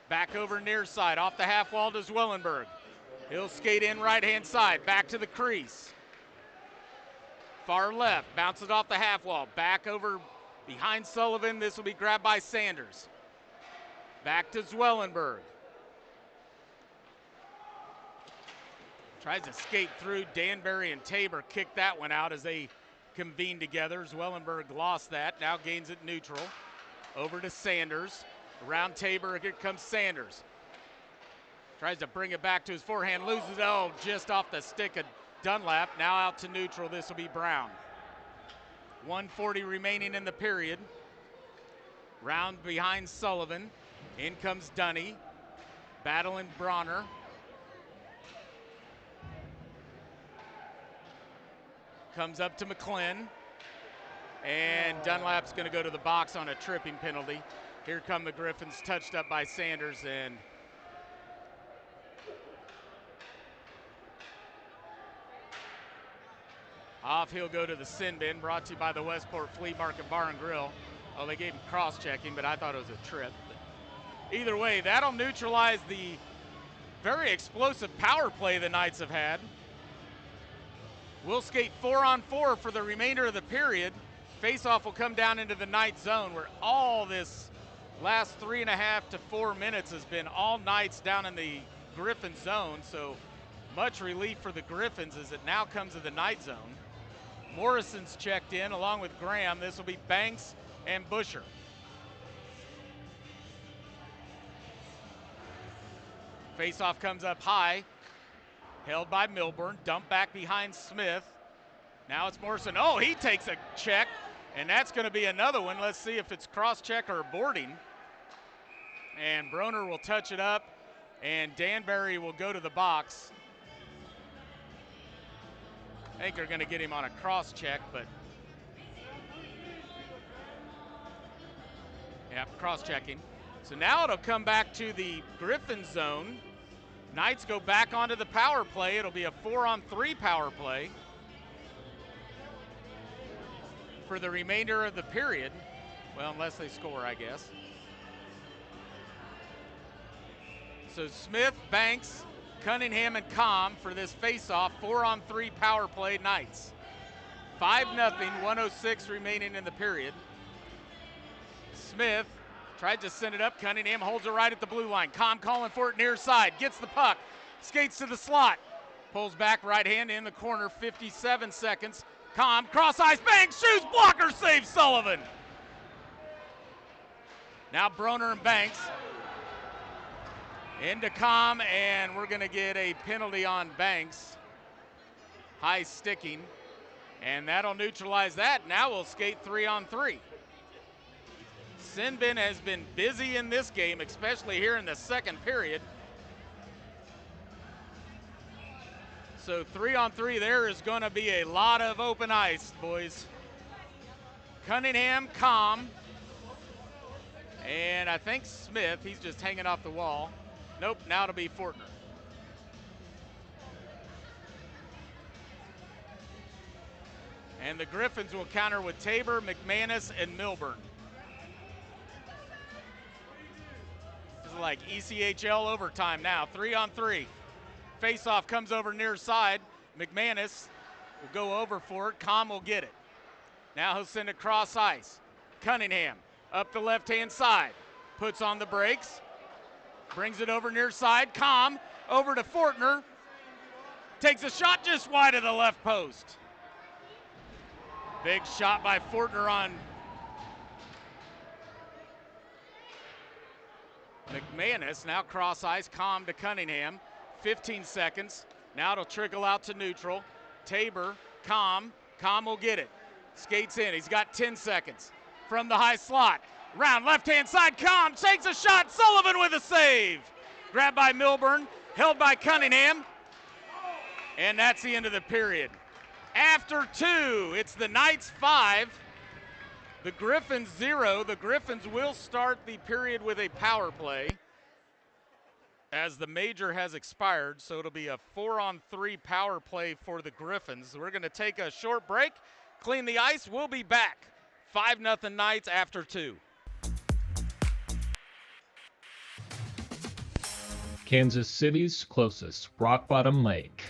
Back over near side, off the half wall to Zwellenberg. He'll skate in right-hand side, back to the crease. Far left, bounces off the half wall, back over behind Sullivan. This will be grabbed by Sanders. Back to Zwellenberg. Tries to skate through. Danbury and Tabor kicked that one out as they convened together. Zwellenberg lost that, now gains it neutral. Over to Sanders. Around Tabor, here comes Sanders. Tries to bring it back to his forehand, loses it, oh, just off the stick of Dunlap. Now out to neutral, this will be Brown. 1:40 remaining in the period. Round behind Sullivan. In comes Dunny. Battling Bronner. Comes up to McClin. And Dunlap's gonna go to the box on a tripping penalty. Here come the Griffins, touched up by Sanders, and off he'll go to the sin bin, brought to you by the Westport Flea Market Bar and Grill. Oh, they gave him cross-checking, but I thought it was a trip. But either way, that'll neutralize the very explosive power play the Knights have had. We'll skate 4-on-4 for the remainder of the period. Face-off will come down into the Knight zone where all this last 3.5 to 4 minutes has been all Knights down in the Griffin zone, so much relief for the Griffins as it now comes to the Knight zone. Morrison's checked in along with Graham. This will be Banks and Busher. Faceoff comes up high, held by Milburn, dumped back behind Smith. Now it's Morrison. Oh, he takes a check, and that's going to be another one. Let's see if it's cross-check or boarding. And Broner will touch it up, and Danbury will go to the box. I think they're going to get him on a cross-check, but yeah, cross-checking. So now it'll come back to the Griffin zone. Knights go back onto the power play. It'll be a 4-on-3 power play for the remainder of the period. Well, unless they score, I guess. So Smith, Banks, Cunningham, and Com for this face-off, 4-on-3 power play Knights. 5-0, 1:06 remaining in the period. Smith tried to send it up. Cunningham holds it right at the blue line. Com calling for it near side. Gets the puck. Skates to the slot. Pulls back right hand in the corner. 57 seconds. Com cross ice. Banks shoots. Blocker saves Sullivan. Now Broner and Banks. Into Com, and we're going to get a penalty on Banks. High sticking. And that'll neutralize that. Now we'll skate 3-on-3. Sinbin has been busy in this game, especially here in the second period. So 3-on-3 there is going to be a lot of open ice, boys. Cunningham, Com, and I think Smith, he's just hanging off the wall. Nope, now it'll be Fortner. And the Griffins will counter with Tabor, McManus, and Milburn. This is like ECHL overtime now, 3-on-3. Faceoff comes over near side. McManus will go over for it. Com will get it. Now he'll send it cross ice. Cunningham up the left-hand side. Puts on the brakes. Brings it over near side. Com over to Fortner. Takes a shot just wide of the left post. Big shot by Fortner on McManus. Now cross ice. Com to Cunningham. 15 seconds. Now it'll trickle out to neutral. Tabor, Com will get it. Skates in. He's got 10 seconds. From the high slot. Round left-hand side. Com takes a shot. Sullivan with a save. Grabbed by Milburn. Held by Cunningham. And that's the end of the period. After 2, it's the Knights 5. The Griffins 0. The Griffins will start the period with a power play, as the major has expired, so it'll be a 4-on-3 power play for the Griffins. We're going to take a short break, clean the ice. We'll be back. 5-0 Knights after 2. Kansas City's closest, Rock Bottom Lake.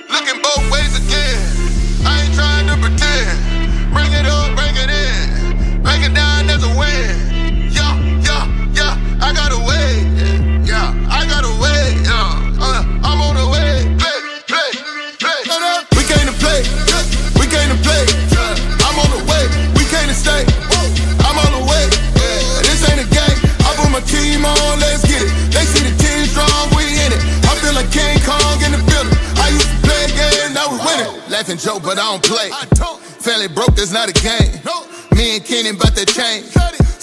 Looking both ways again. I ain't trying to pretend. Bring it up, bring it in. Break it down, there's a win. Yeah, yeah, yeah. I got a way. Yeah, I got a way. I'm on the way. Play, play, play. We came to play. We came to play. I'm on the way. We came to stay. I'm on the way. This ain't a game. I put my team on. Let's get it. They see the team strong. We in it. I feel like King Kong in the building. I used to play a game, now we winning. Laughing joke, but I don't play. Family broke, that's not a game. Me and Kenny bout that change.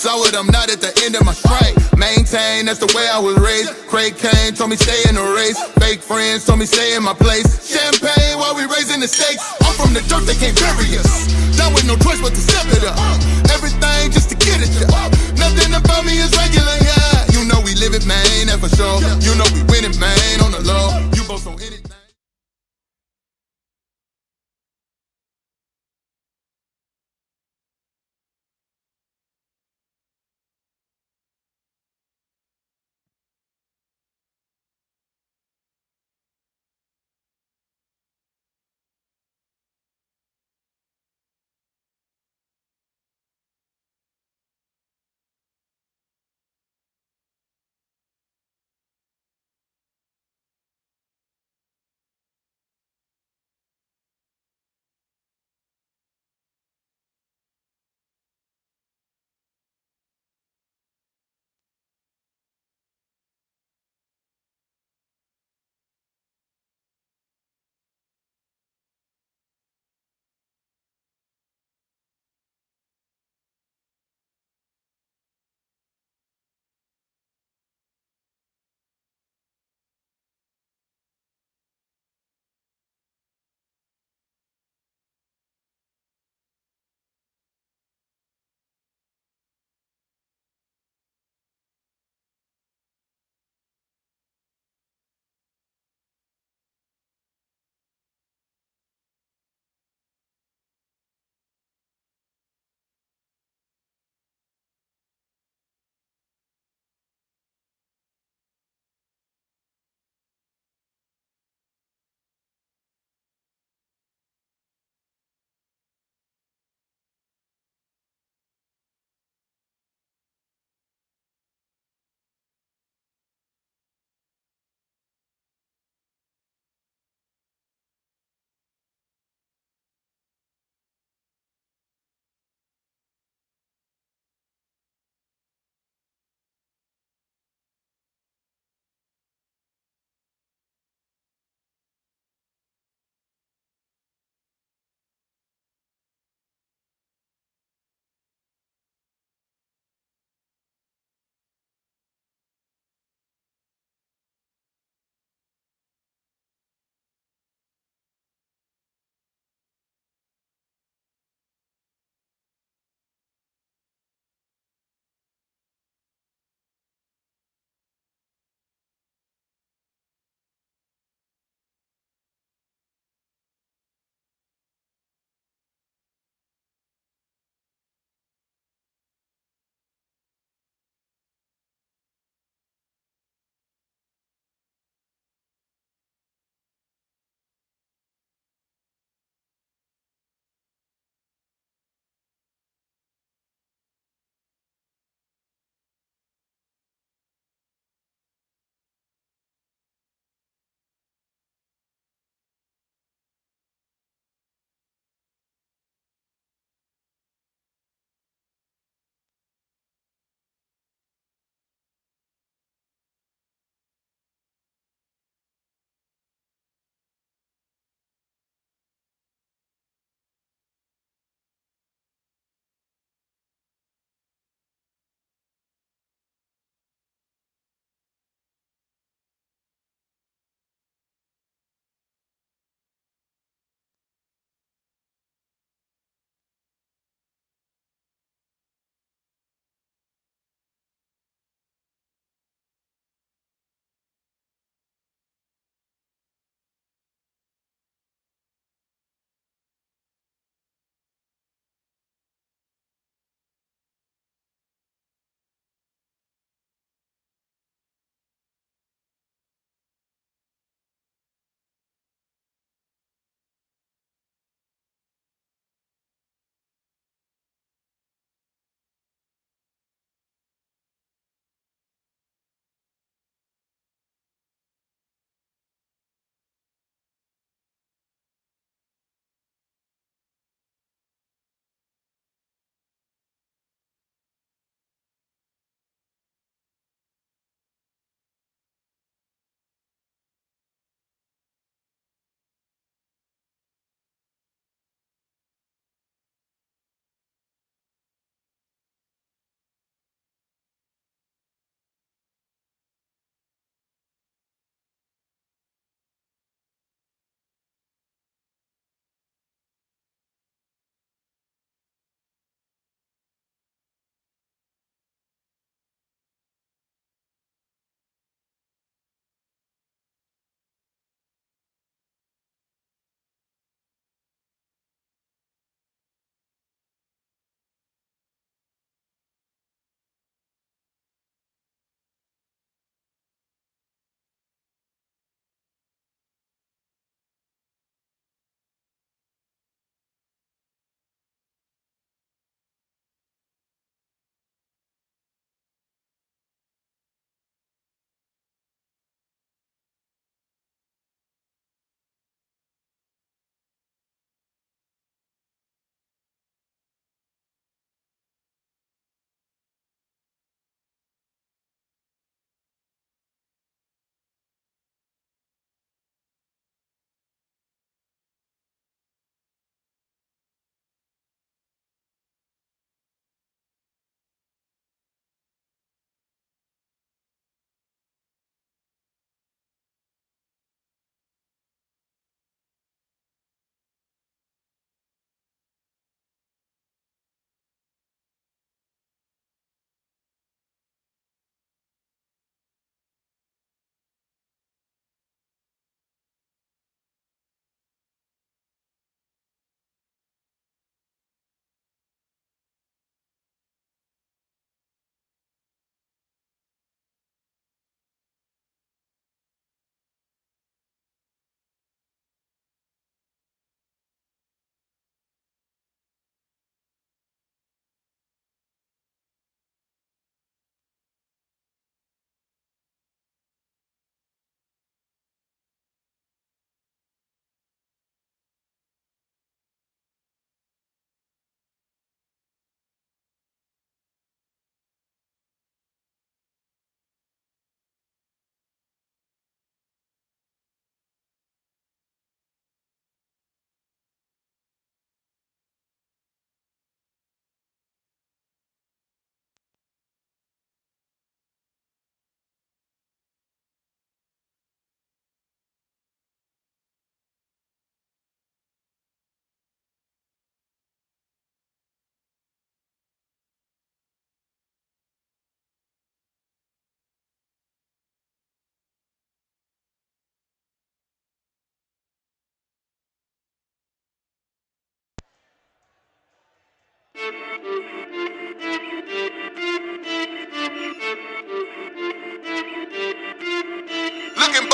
Saw it, I'm not at the end of my strain. Maintain, that's the way I was raised. Craig Kane told me stay in the race. Fake friends told me stay in my place. Champagne while we raising the stakes. I'm from the dirt, they can't bury us. Done with no choice but to step it up. Everything just to get it, yeah. Nothing about me is regular, yeah. You know we live it, man, that for sure. You know we win it, man, on the low. You both on anything.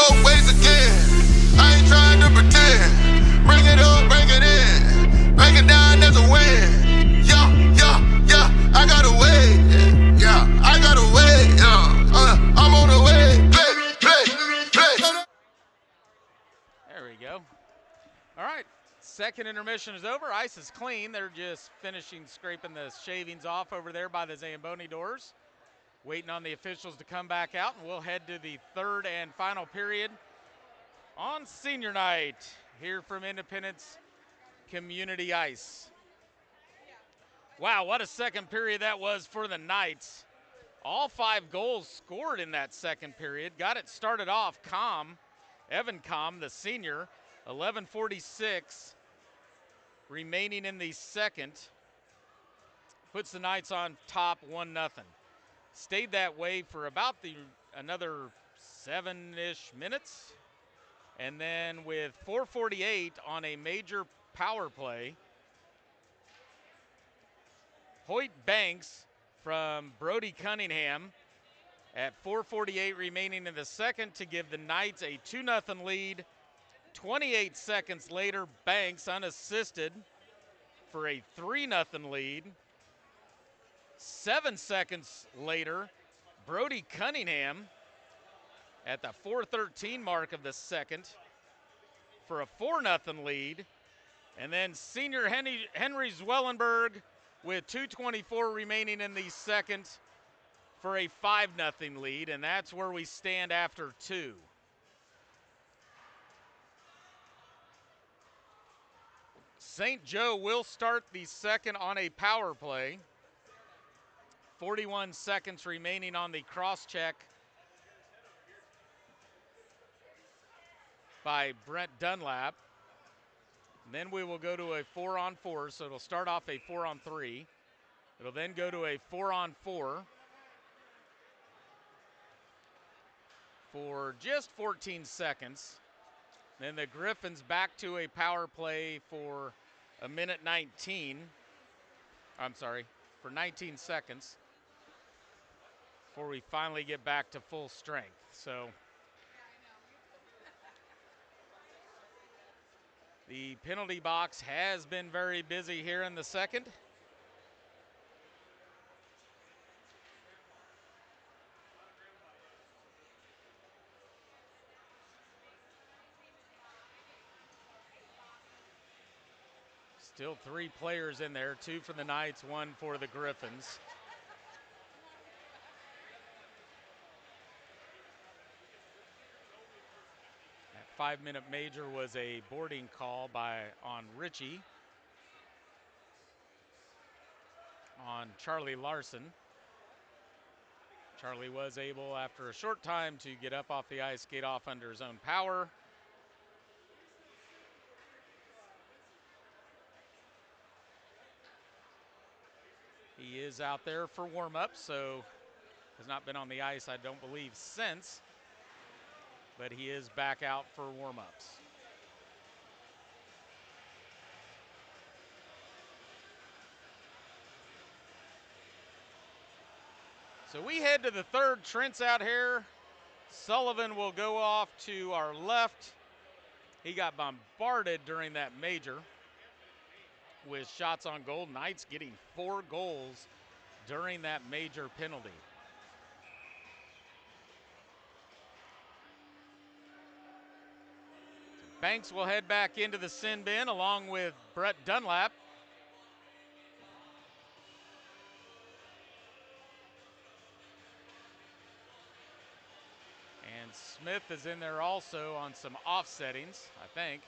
both ways again. I ain't trying to pretend. Bring it up, bring it in. Break it down, there's a win. Yeah, yeah, yeah, I got a way. Yeah, I got a way. Yeah, I'm on the way. Play. There we go. All right, second intermission is over. Ice is clean. They're just finishing scraping the shavings off over there by the Zamboni doors. Waiting on the officials to come back out, and we'll head to the third and final period on senior night here from Independence Community Ice. Wow, what a second period that was for the Knights. All 5 goals scored in that second period. Got it started off Evan Comm, the senior, 11:46 remaining in the second. Puts the Knights on top 1-0. Stayed that way for about another 7-ish minutes. And then with 4:48 on a major power play, Hoyt Banks from Brody Cunningham at 4:48 remaining in the second to give the Knights a 2-0 lead. 28 seconds later, Banks unassisted for a 3-0 lead. 7 seconds later, Brody Cunningham at the 4:13 mark of the second for a 4-0 lead. And then senior Henry Zwellenberg with 2:24 remaining in the second for a 5-0 lead, and that's where we stand after 2. St. Joe will start the second on a power play. 41 seconds remaining on the cross-check by Brent Dunlap. And then we will go to a 4-on-4, so it'll start off a 4-on-3. It'll then go to a 4-on-4 for just 14 seconds. Then the Griffons back to a power play for a minute 19. I'm sorry, for 19 seconds before we finally get back to full strength. So the penalty box has been very busy here in the second. Still 3 players in there, 2 for the Knights, 1 for the Griffons. That 5-minute major was a boarding call on Richie on Charlie Larson. Charlie was able, after a short time, to get up off the ice, skate off under his own power. He is out there for warm-up, so has not been on the ice, I don't believe, since. But he is back out for warm-ups. So we head to the third. Trent's out here. Sullivan will go off to our left. He got bombarded during that major with shots on goal. Knights getting 4 goals during that major penalty. Banks will head back into the sin bin along with Brett Dunlap. And Smith is in there also on some offsettings, I think.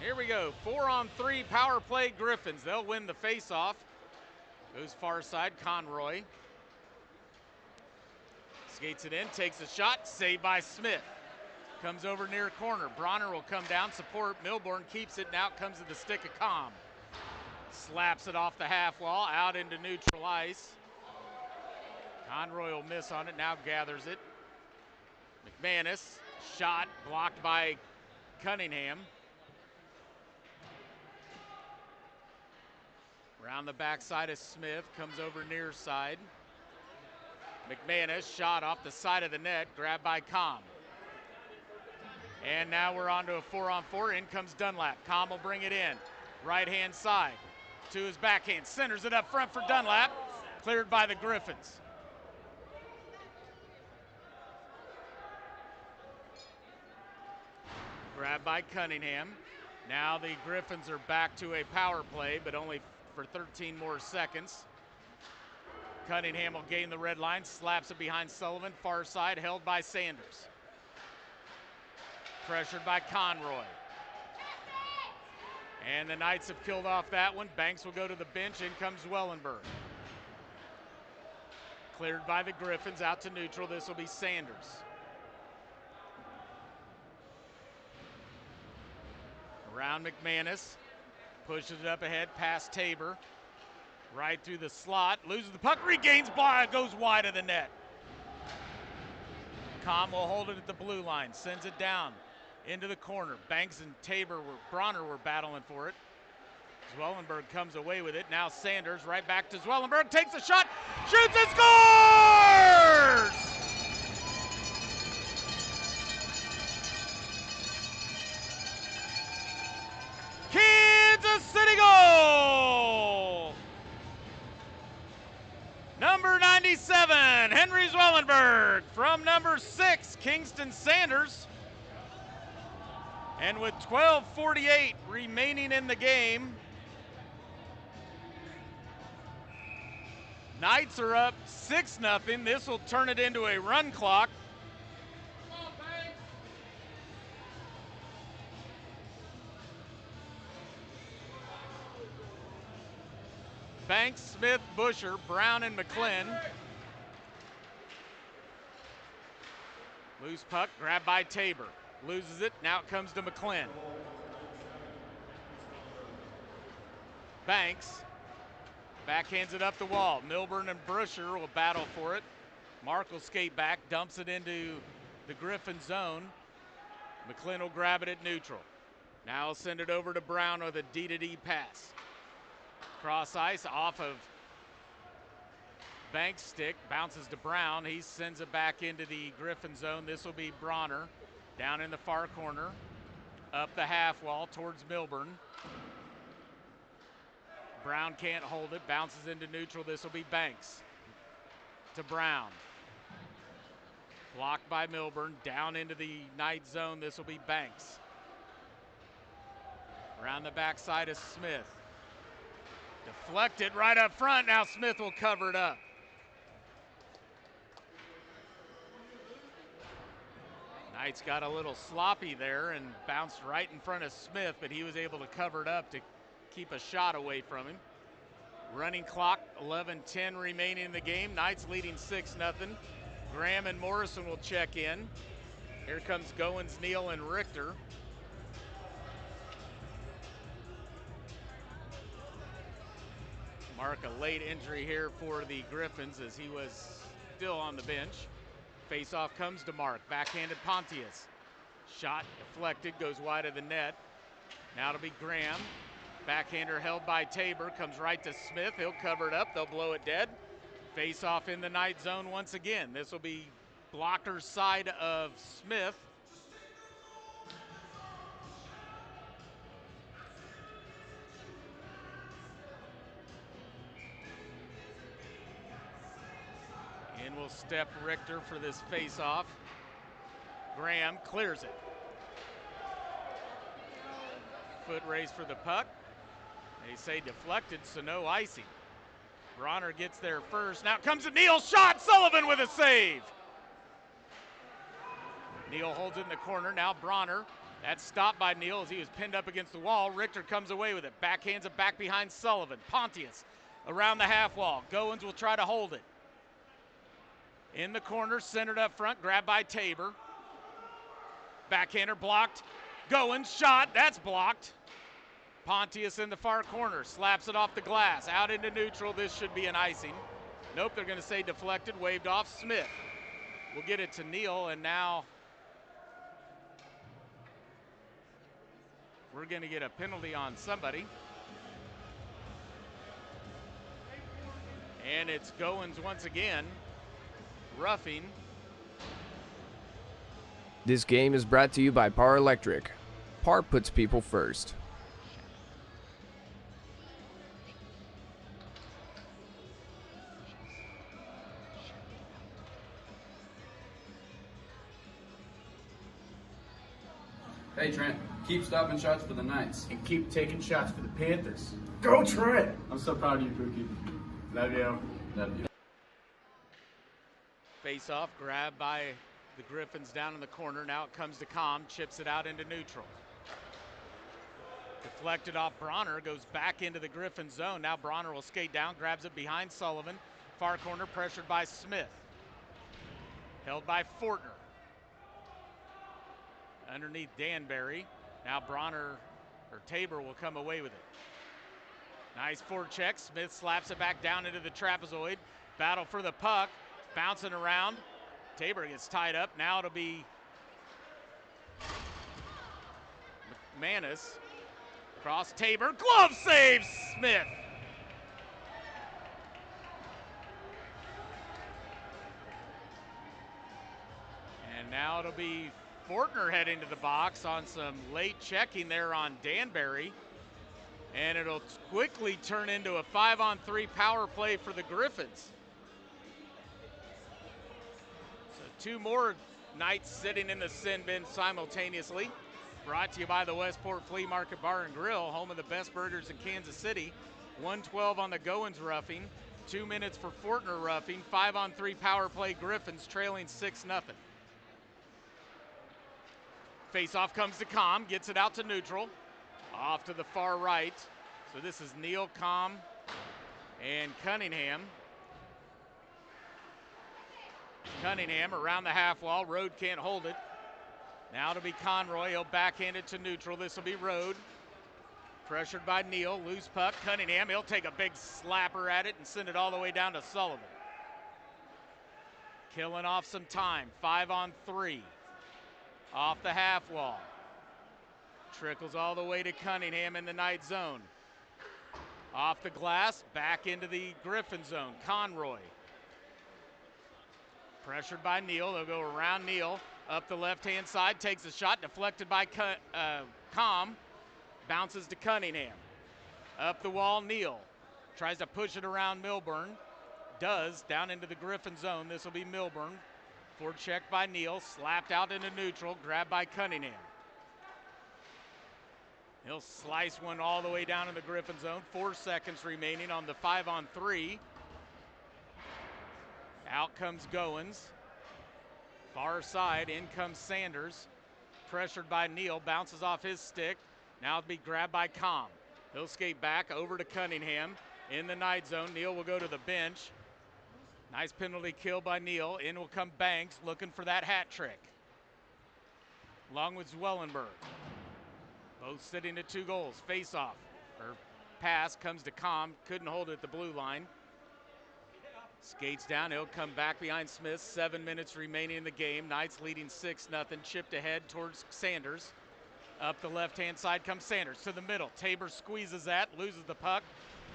Here we go, 4-on-3 power play Griffins. They'll win the face-off. Goes far side, Conroy. Skates it in, takes a shot, saved by Smith. Comes over near corner. Bronner will come down, support. Milborn keeps it, and out comes to the stick of Comm. Slaps it off the half wall, out into neutral ice. Conroy will miss on it, now gathers it. McManus, shot blocked by Cunningham. Around the backside of Smith, comes over near side. McManus shot off the side of the net, grabbed by Com. And now we're on to a 4-on-4. In comes Dunlap. Com will bring it in. Right-hand side to his backhand. Centers it up front for Dunlap. Cleared by the Griffons. Grabbed by Cunningham. Now the Griffons are back to a power play, but only for 13 more seconds. Cunningham will gain the red line, slaps it behind Sullivan, far side, held by Sanders. Pressured by Conroy. And the Knights have killed off that one. Banks will go to the bench, in comes Wellenberg. Cleared by the Griffons, out to neutral, this will be Sanders. Around McManus, pushes it up ahead, past Tabor. Right through the slot, loses the puck, regains, goes wide of the net. Com will hold it at the blue line, sends it down into the corner. Banks and Bronner were battling for it. Zwellenberg comes away with it. Now Sanders right back to Zwellenberg, takes a shot, shoots and scores! Kansas City goal! Number 97, Henry Zwellenberg, from number 6, Kingston Sanders. And with 12:48 remaining in the game, Knights are up 6-0. This will turn it into a run clock. Banks, Smith, Busher, Brown, and McClin. Loose puck, grabbed by Tabor. Loses it, now it comes to McClin. Banks backhands it up the wall. Milburn and Busher will battle for it. Mark will skate back, dumps it into the Griffin zone. McClin will grab it at neutral. Now he'll send it over to Brown with a D-to-D pass. Cross ice off of Banks' stick, bounces to Brown. He sends it back into the Griffin zone. This will be Bronner down in the far corner, up the half wall towards Milburn. Brown can't hold it, bounces into neutral. This will be Banks to Brown. Blocked by Milburn, down into the Knight zone. This will be Banks. Around the backside of Smith. Deflected right up front. Now Smith will cover it up. Knights got a little sloppy there and bounced right in front of Smith, but he was able to cover it up to keep a shot away from him. Running clock, 11:10 remaining in the game. Knights leading 6-0. Graham and Morrison will check in. Here comes Goins, Neal, and Richter. Mark, a late injury here for the Griffins as he was still on the bench. Face-off comes to Mark, backhanded Pontius. Shot deflected, goes wide of the net. Now to be Graham. Backhander held by Tabor, comes right to Smith. He'll cover it up, they'll blow it dead. Face-off in the Knight zone once again. This will be blocker's side of Smith. In will step Richter for this face-off. Graham clears it. Foot race for the puck. They say deflected, so no icing. Bronner gets there first. Now comes a Neal shot. Sullivan with a save. Neal holds it in the corner. Now Bronner. That's stopped by Neal as he was pinned up against the wall. Richter comes away with it. Backhands it back behind Sullivan. Pontius around the half wall. Goins will try to hold it. In the corner, centered up front, grabbed by Tabor. Backhander blocked. Goins shot. That's blocked. Pontius in the far corner, slaps it off the glass, out into neutral. This should be an icing. Nope, they're going to say deflected, waved off. Smith will get it to Neal, and now we're going to get a penalty on somebody. And it's Goins once again, roughing. This game is brought to you by Power Electric. Par puts people first. Hey Trent, keep stopping shots for the Knights. And keep taking shots for the Panthers. Go Trent! I'm so proud of you, Pookie. Love you. Love you. Face off, grabbed by the Griffons down in the corner. Now it comes to Com, chips it out into neutral. Deflected off Bronner, goes back into the Griffin zone. Now Bronner will skate down, grabs it behind Sullivan. Far corner pressured by Smith. Held by Fortner. Underneath Danbury. Now Bronner, or Tabor, will come away with it. Nice forecheck. Smith slaps it back down into the trapezoid. Battle for the puck. Bouncing around. Tabor gets tied up. Now it'll be McManus. Cross Tabor. Glove save, Smith. And now it'll be Fortner heading to the box on some late checking there on Danbury. And it'll quickly turn into a 5-on-3 power play for the Griffons. So two more Knights sitting in the sin bin simultaneously. Brought to you by the Westport Flea Market Bar and Grill, home of the best burgers in Kansas City. 1:12 on the Goins roughing, 2 minutes for Fortner roughing, 5-on-3 power play Griffons trailing 6-0. Face-off comes to Com, gets it out to neutral. Off to the far right. So this is Neal, Com, and Cunningham. Cunningham around the half wall. Rode can't hold it. Now to be Conroy. He'll backhand it to neutral. This will be Rode. Pressured by Neal. Loose puck. Cunningham. He'll take a big slapper at it and send it all the way down to Sullivan. Killing off some time. 5-on-3. Off the half wall. Trickles all the way to Cunningham in the Knight zone. Off the glass, back into the Griffin zone. Conroy. Pressured by Neal. They'll go around Neal. Up the left-hand side, takes a shot, deflected by Com. Bounces to Cunningham. Up the wall, Neal. Tries to push it around Milburn. Does, down into the Griffin zone. This will be Milburn. Forecheck by Neal, slapped out into neutral, grabbed by Cunningham. He'll slice one all the way down in the Griffin zone. 4 seconds remaining on the 5-on-3. Out comes Goins. Far side, in comes Sanders. Pressured by Neal, bounces off his stick. Now it'll be grabbed by Com. He'll skate back over to Cunningham in the Knight zone. Neal will go to the bench. Nice penalty kill by Neal. In will come Banks looking for that hat trick. Along with Zwellenberg. Both sitting at 2 goals. Face off, or pass comes to Com. Couldn't hold it at the blue line. Skates down, he'll come back behind Smith. 7 minutes remaining in the game. Knights leading 6-0, chipped ahead towards Sanders. Up the left-hand side comes Sanders to the middle. Tabor squeezes that, loses the puck.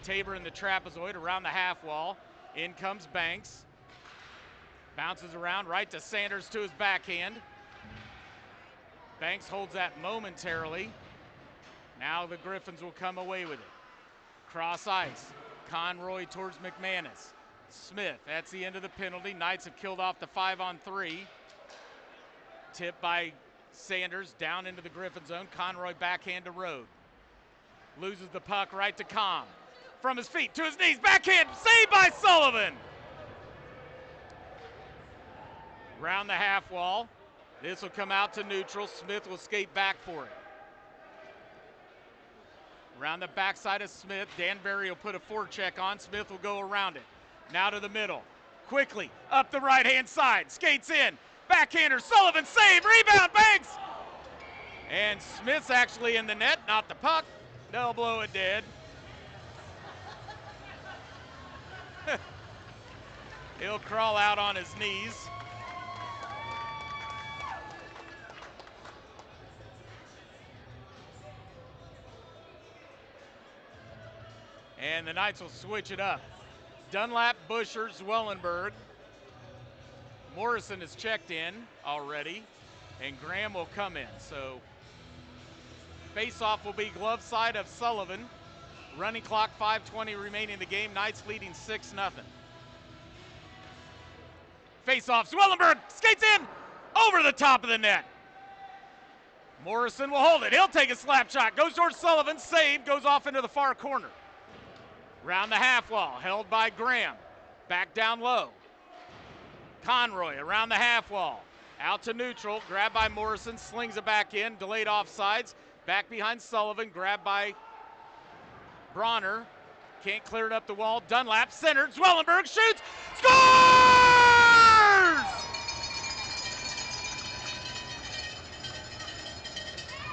Tabor in the trapezoid around the half wall. In comes Banks. Bounces around right to Sanders to his backhand. Banks holds that momentarily. Now the Griffins will come away with it. Cross ice. Conroy towards McManus. Smith, that's the end of the penalty. Knights have killed off the 5-on-3. Tipped by Sanders down into the Griffin zone. Conroy backhand to Rode. Loses the puck right to Com. From his feet to his knees, backhand, saved by Sullivan. Round the half wall. This will come out to neutral. Smith will skate back for it. Around the backside of Smith, Danbury will put a forecheck on. Smith will go around it. Now to the middle. Quickly, up the right-hand side. Skates in. Backhander, Sullivan, save, rebound, Banks! And Smith's actually in the net, not the puck. They'll blow it dead. He'll crawl out on his knees. And the Knights will switch it up. Dunlap, Busher, Zwellenberg. Morrison is checked in already, and Graham will come in. So face-off will be glove side of Sullivan. Running clock, 5:20 remaining in the game. Knights leading 6-0. Face-off, Zwellenberg skates in over the top of the net. Morrison will hold it. He'll take a slap shot. Goes towards Sullivan. Save. Goes off into the far corner. Round the half wall. Held by Graham. Back down low. Conroy around the half wall. Out to neutral. Grabbed by Morrison. Slings it back in. Delayed offsides. Back behind Sullivan. Grabbed by Bronner. Can't clear it up the wall. Dunlap centered. Zwellenberg shoots. Scores!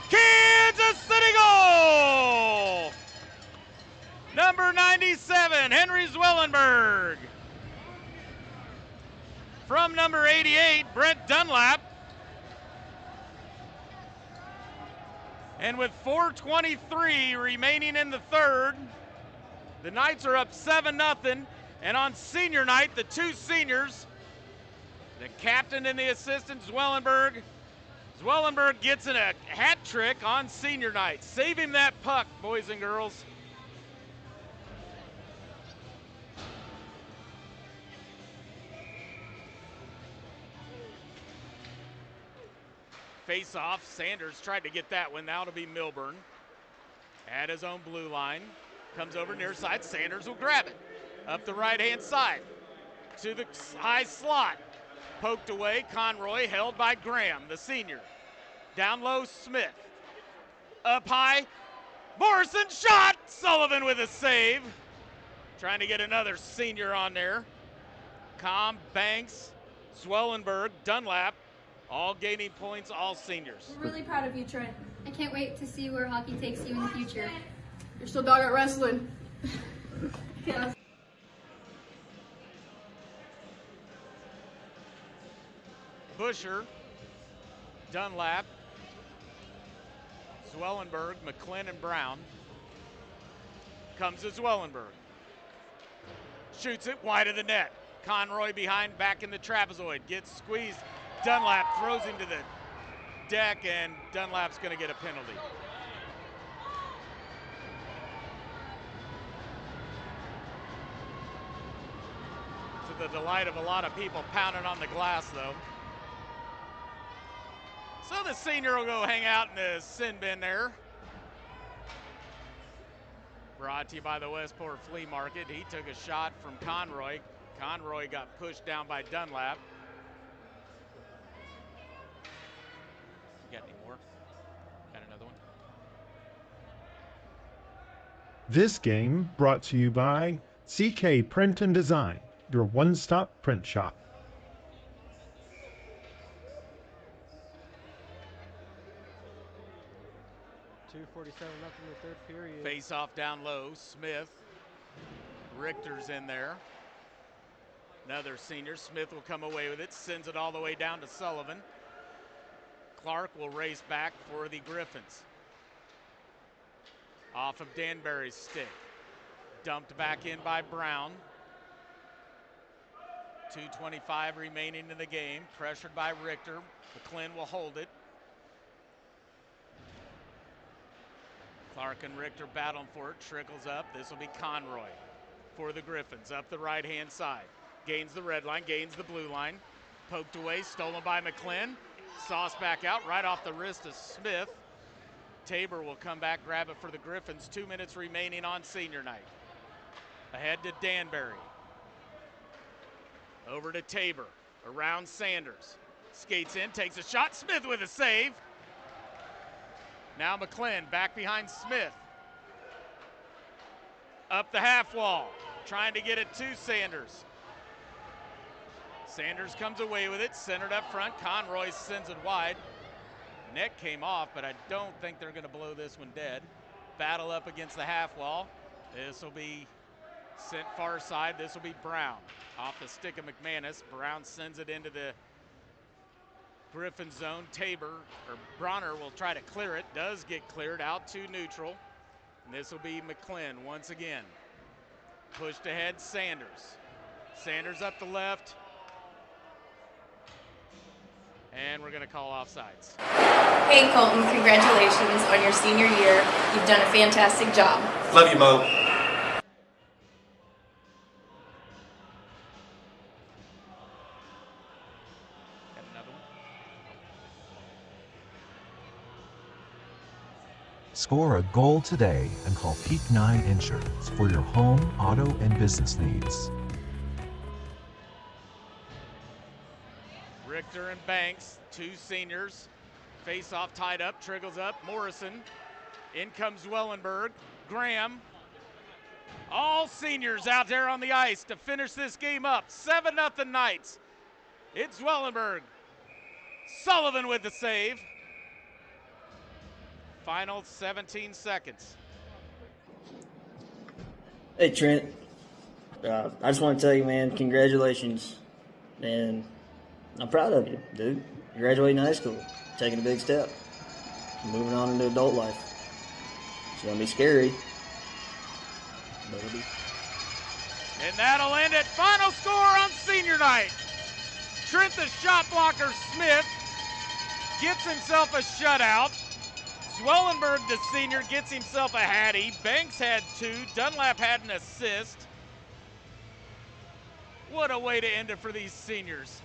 Kansas City goal! Number 97, Henry Zwellenberg. From number 88, Brent Dunlap. And with 4:23 remaining in the third, the Knights are up 7-0. And on senior night, the two seniors, the captain and the assistant, Zwellenberg gets in a hat trick on senior night. Save him that puck, boys and girls. Face off, Sanders tried to get that one. Now to be Milburn at his own blue line. Comes over near side, Sanders will grab it. Up the right-hand side to the high slot. Poked away, Conroy held by Graham, the senior. Down low, Smith. Up high, Morrison shot! Sullivan with a save. Trying to get another senior on there. Com, Banks, Zwellenberg, Dunlap, all gaining points, all seniors. We're really proud of you, Trent. I can't wait to see where hockey takes you in the future. You're still dog at wrestling. Yeah. Busher, Dunlap, Zwellenberg, McClin, and Brown. Comes to Zwellenberg. Shoots it wide of the net. Conroy behind, back in the trapezoid. Gets squeezed. Dunlap throws him to the deck, and Dunlap's going to get a penalty. To the delight of a lot of people pounding on the glass, though. So the senior will go hang out in the sin bin there. Brought to you by the Westport Flea Market. He took a shot from Conroy. Conroy got pushed down by Dunlap. You got any more? Got another one? This game brought to you by CK Print and Design, your one-stop print shop. .247 left in the third period. Face off down low, Smith. Richter's in there. Another senior. Smith will come away with it, sends it all the way down to Sullivan. Clark will race back for the Griffons. Off of Danbury's stick. Dumped back in by Brown. 2:25 remaining in the game. Pressured by Richter. McClin will hold it. Clark and Richter battling for it. Trickles up. This will be Conroy for the Griffons. Up the right-hand side. Gains the red line. Gains the blue line. Poked away. Stolen by McClin. Sauce back out. Right off the wrist of Smith. Tabor will come back, grab it for the Griffons. 2 minutes remaining on senior night. Ahead to Danbury. Over to Tabor. Around Sanders. Skates in. Takes a shot. Smith with a save. Now McClin back behind Smith. Up the half wall. Trying to get it to Sanders. Sanders comes away with it. Centered up front. Conroy sends it wide. Net came off, but I don't think they're going to blow this one dead. Battle up against the half wall. This will be sent far side. This will be Brown. Off the stick of McManus. Brown sends it into the Griffin zone. Tabor, or Bronner, will try to clear it. Does get cleared out to neutral. And this will be McClin once again. Pushed ahead, Sanders. Sanders up the left. And we're going to call offsides. Hey Colton, congratulations on your senior year. You've done a fantastic job. Love you, Mo. Score a goal today and call Peak 9 Insurance for your home, auto, and business needs. Richter and Banks, two seniors. Face off, tied up, Triggles up, Morrison. In comes Wellenberg, Graham. All seniors out there on the ice to finish this game up. 7-0 Knights. It's Wellenberg. Sullivan with the save. Final 17 seconds. Hey Trent, I just want to tell you, man, congratulations, and I'm proud of you, dude. You're graduating high school, taking a big step, moving on into adult life. It's gonna be scary, but it'll be. And that'll end it. Final score on senior night. Trent the shot blocker Smith gets himself a shutout. Zwellenberg, the senior, gets himself a hattie. Banks had 2. Dunlap had an assist. What a way to end it for these seniors.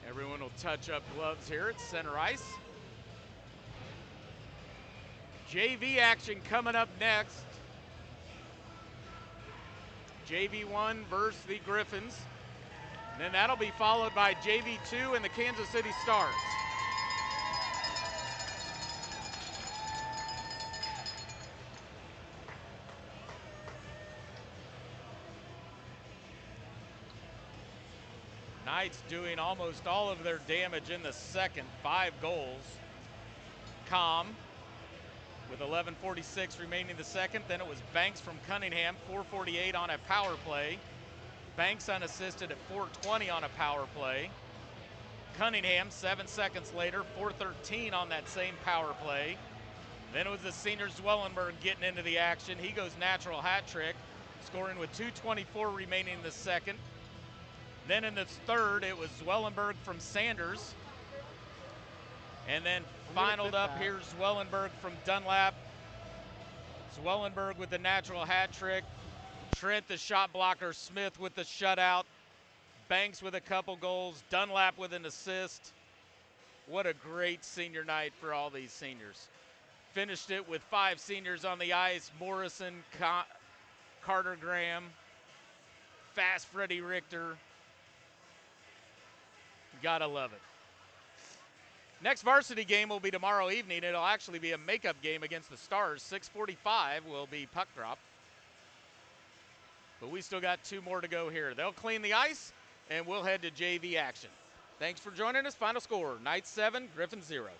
Everyone will touch up gloves here at center ice. JV action coming up next. JV1 versus the Griffons. And then that'll be followed by JV2 and the Kansas City Stars. Knights doing almost all of their damage in the second, 5 goals. Com with 11:46 remaining in the second. Then it was Banks from Cunningham, 4:48 on a power play. Banks unassisted at 4:20 on a power play. Cunningham 7 seconds later, 4:13 on that same power play. Then it was the senior Zwellenberg getting into the action. He goes natural hat trick, scoring with 2:24 remaining in the second. Then in the third, it was Zwellenberg from Sanders. And then finaled up here, Zwellenberg from Dunlap. Zwellenberg with the natural hat trick. Trent, the shot blocker. Smith with the shutout. Banks with a couple goals. Dunlap with an assist. What a great senior night for all these seniors. Finished it with 5 seniors on the ice. Morrison, Carter Graham, Fast Freddie Richter. Gotta love it. Next varsity game will be tomorrow evening. It'll actually be a makeup game against the Stars. 6:45 will be puck drop. But we still got 2 more to go here. They'll clean the ice, and we'll head to JV action. Thanks for joining us. Final score, Knights 7, Griffons 0.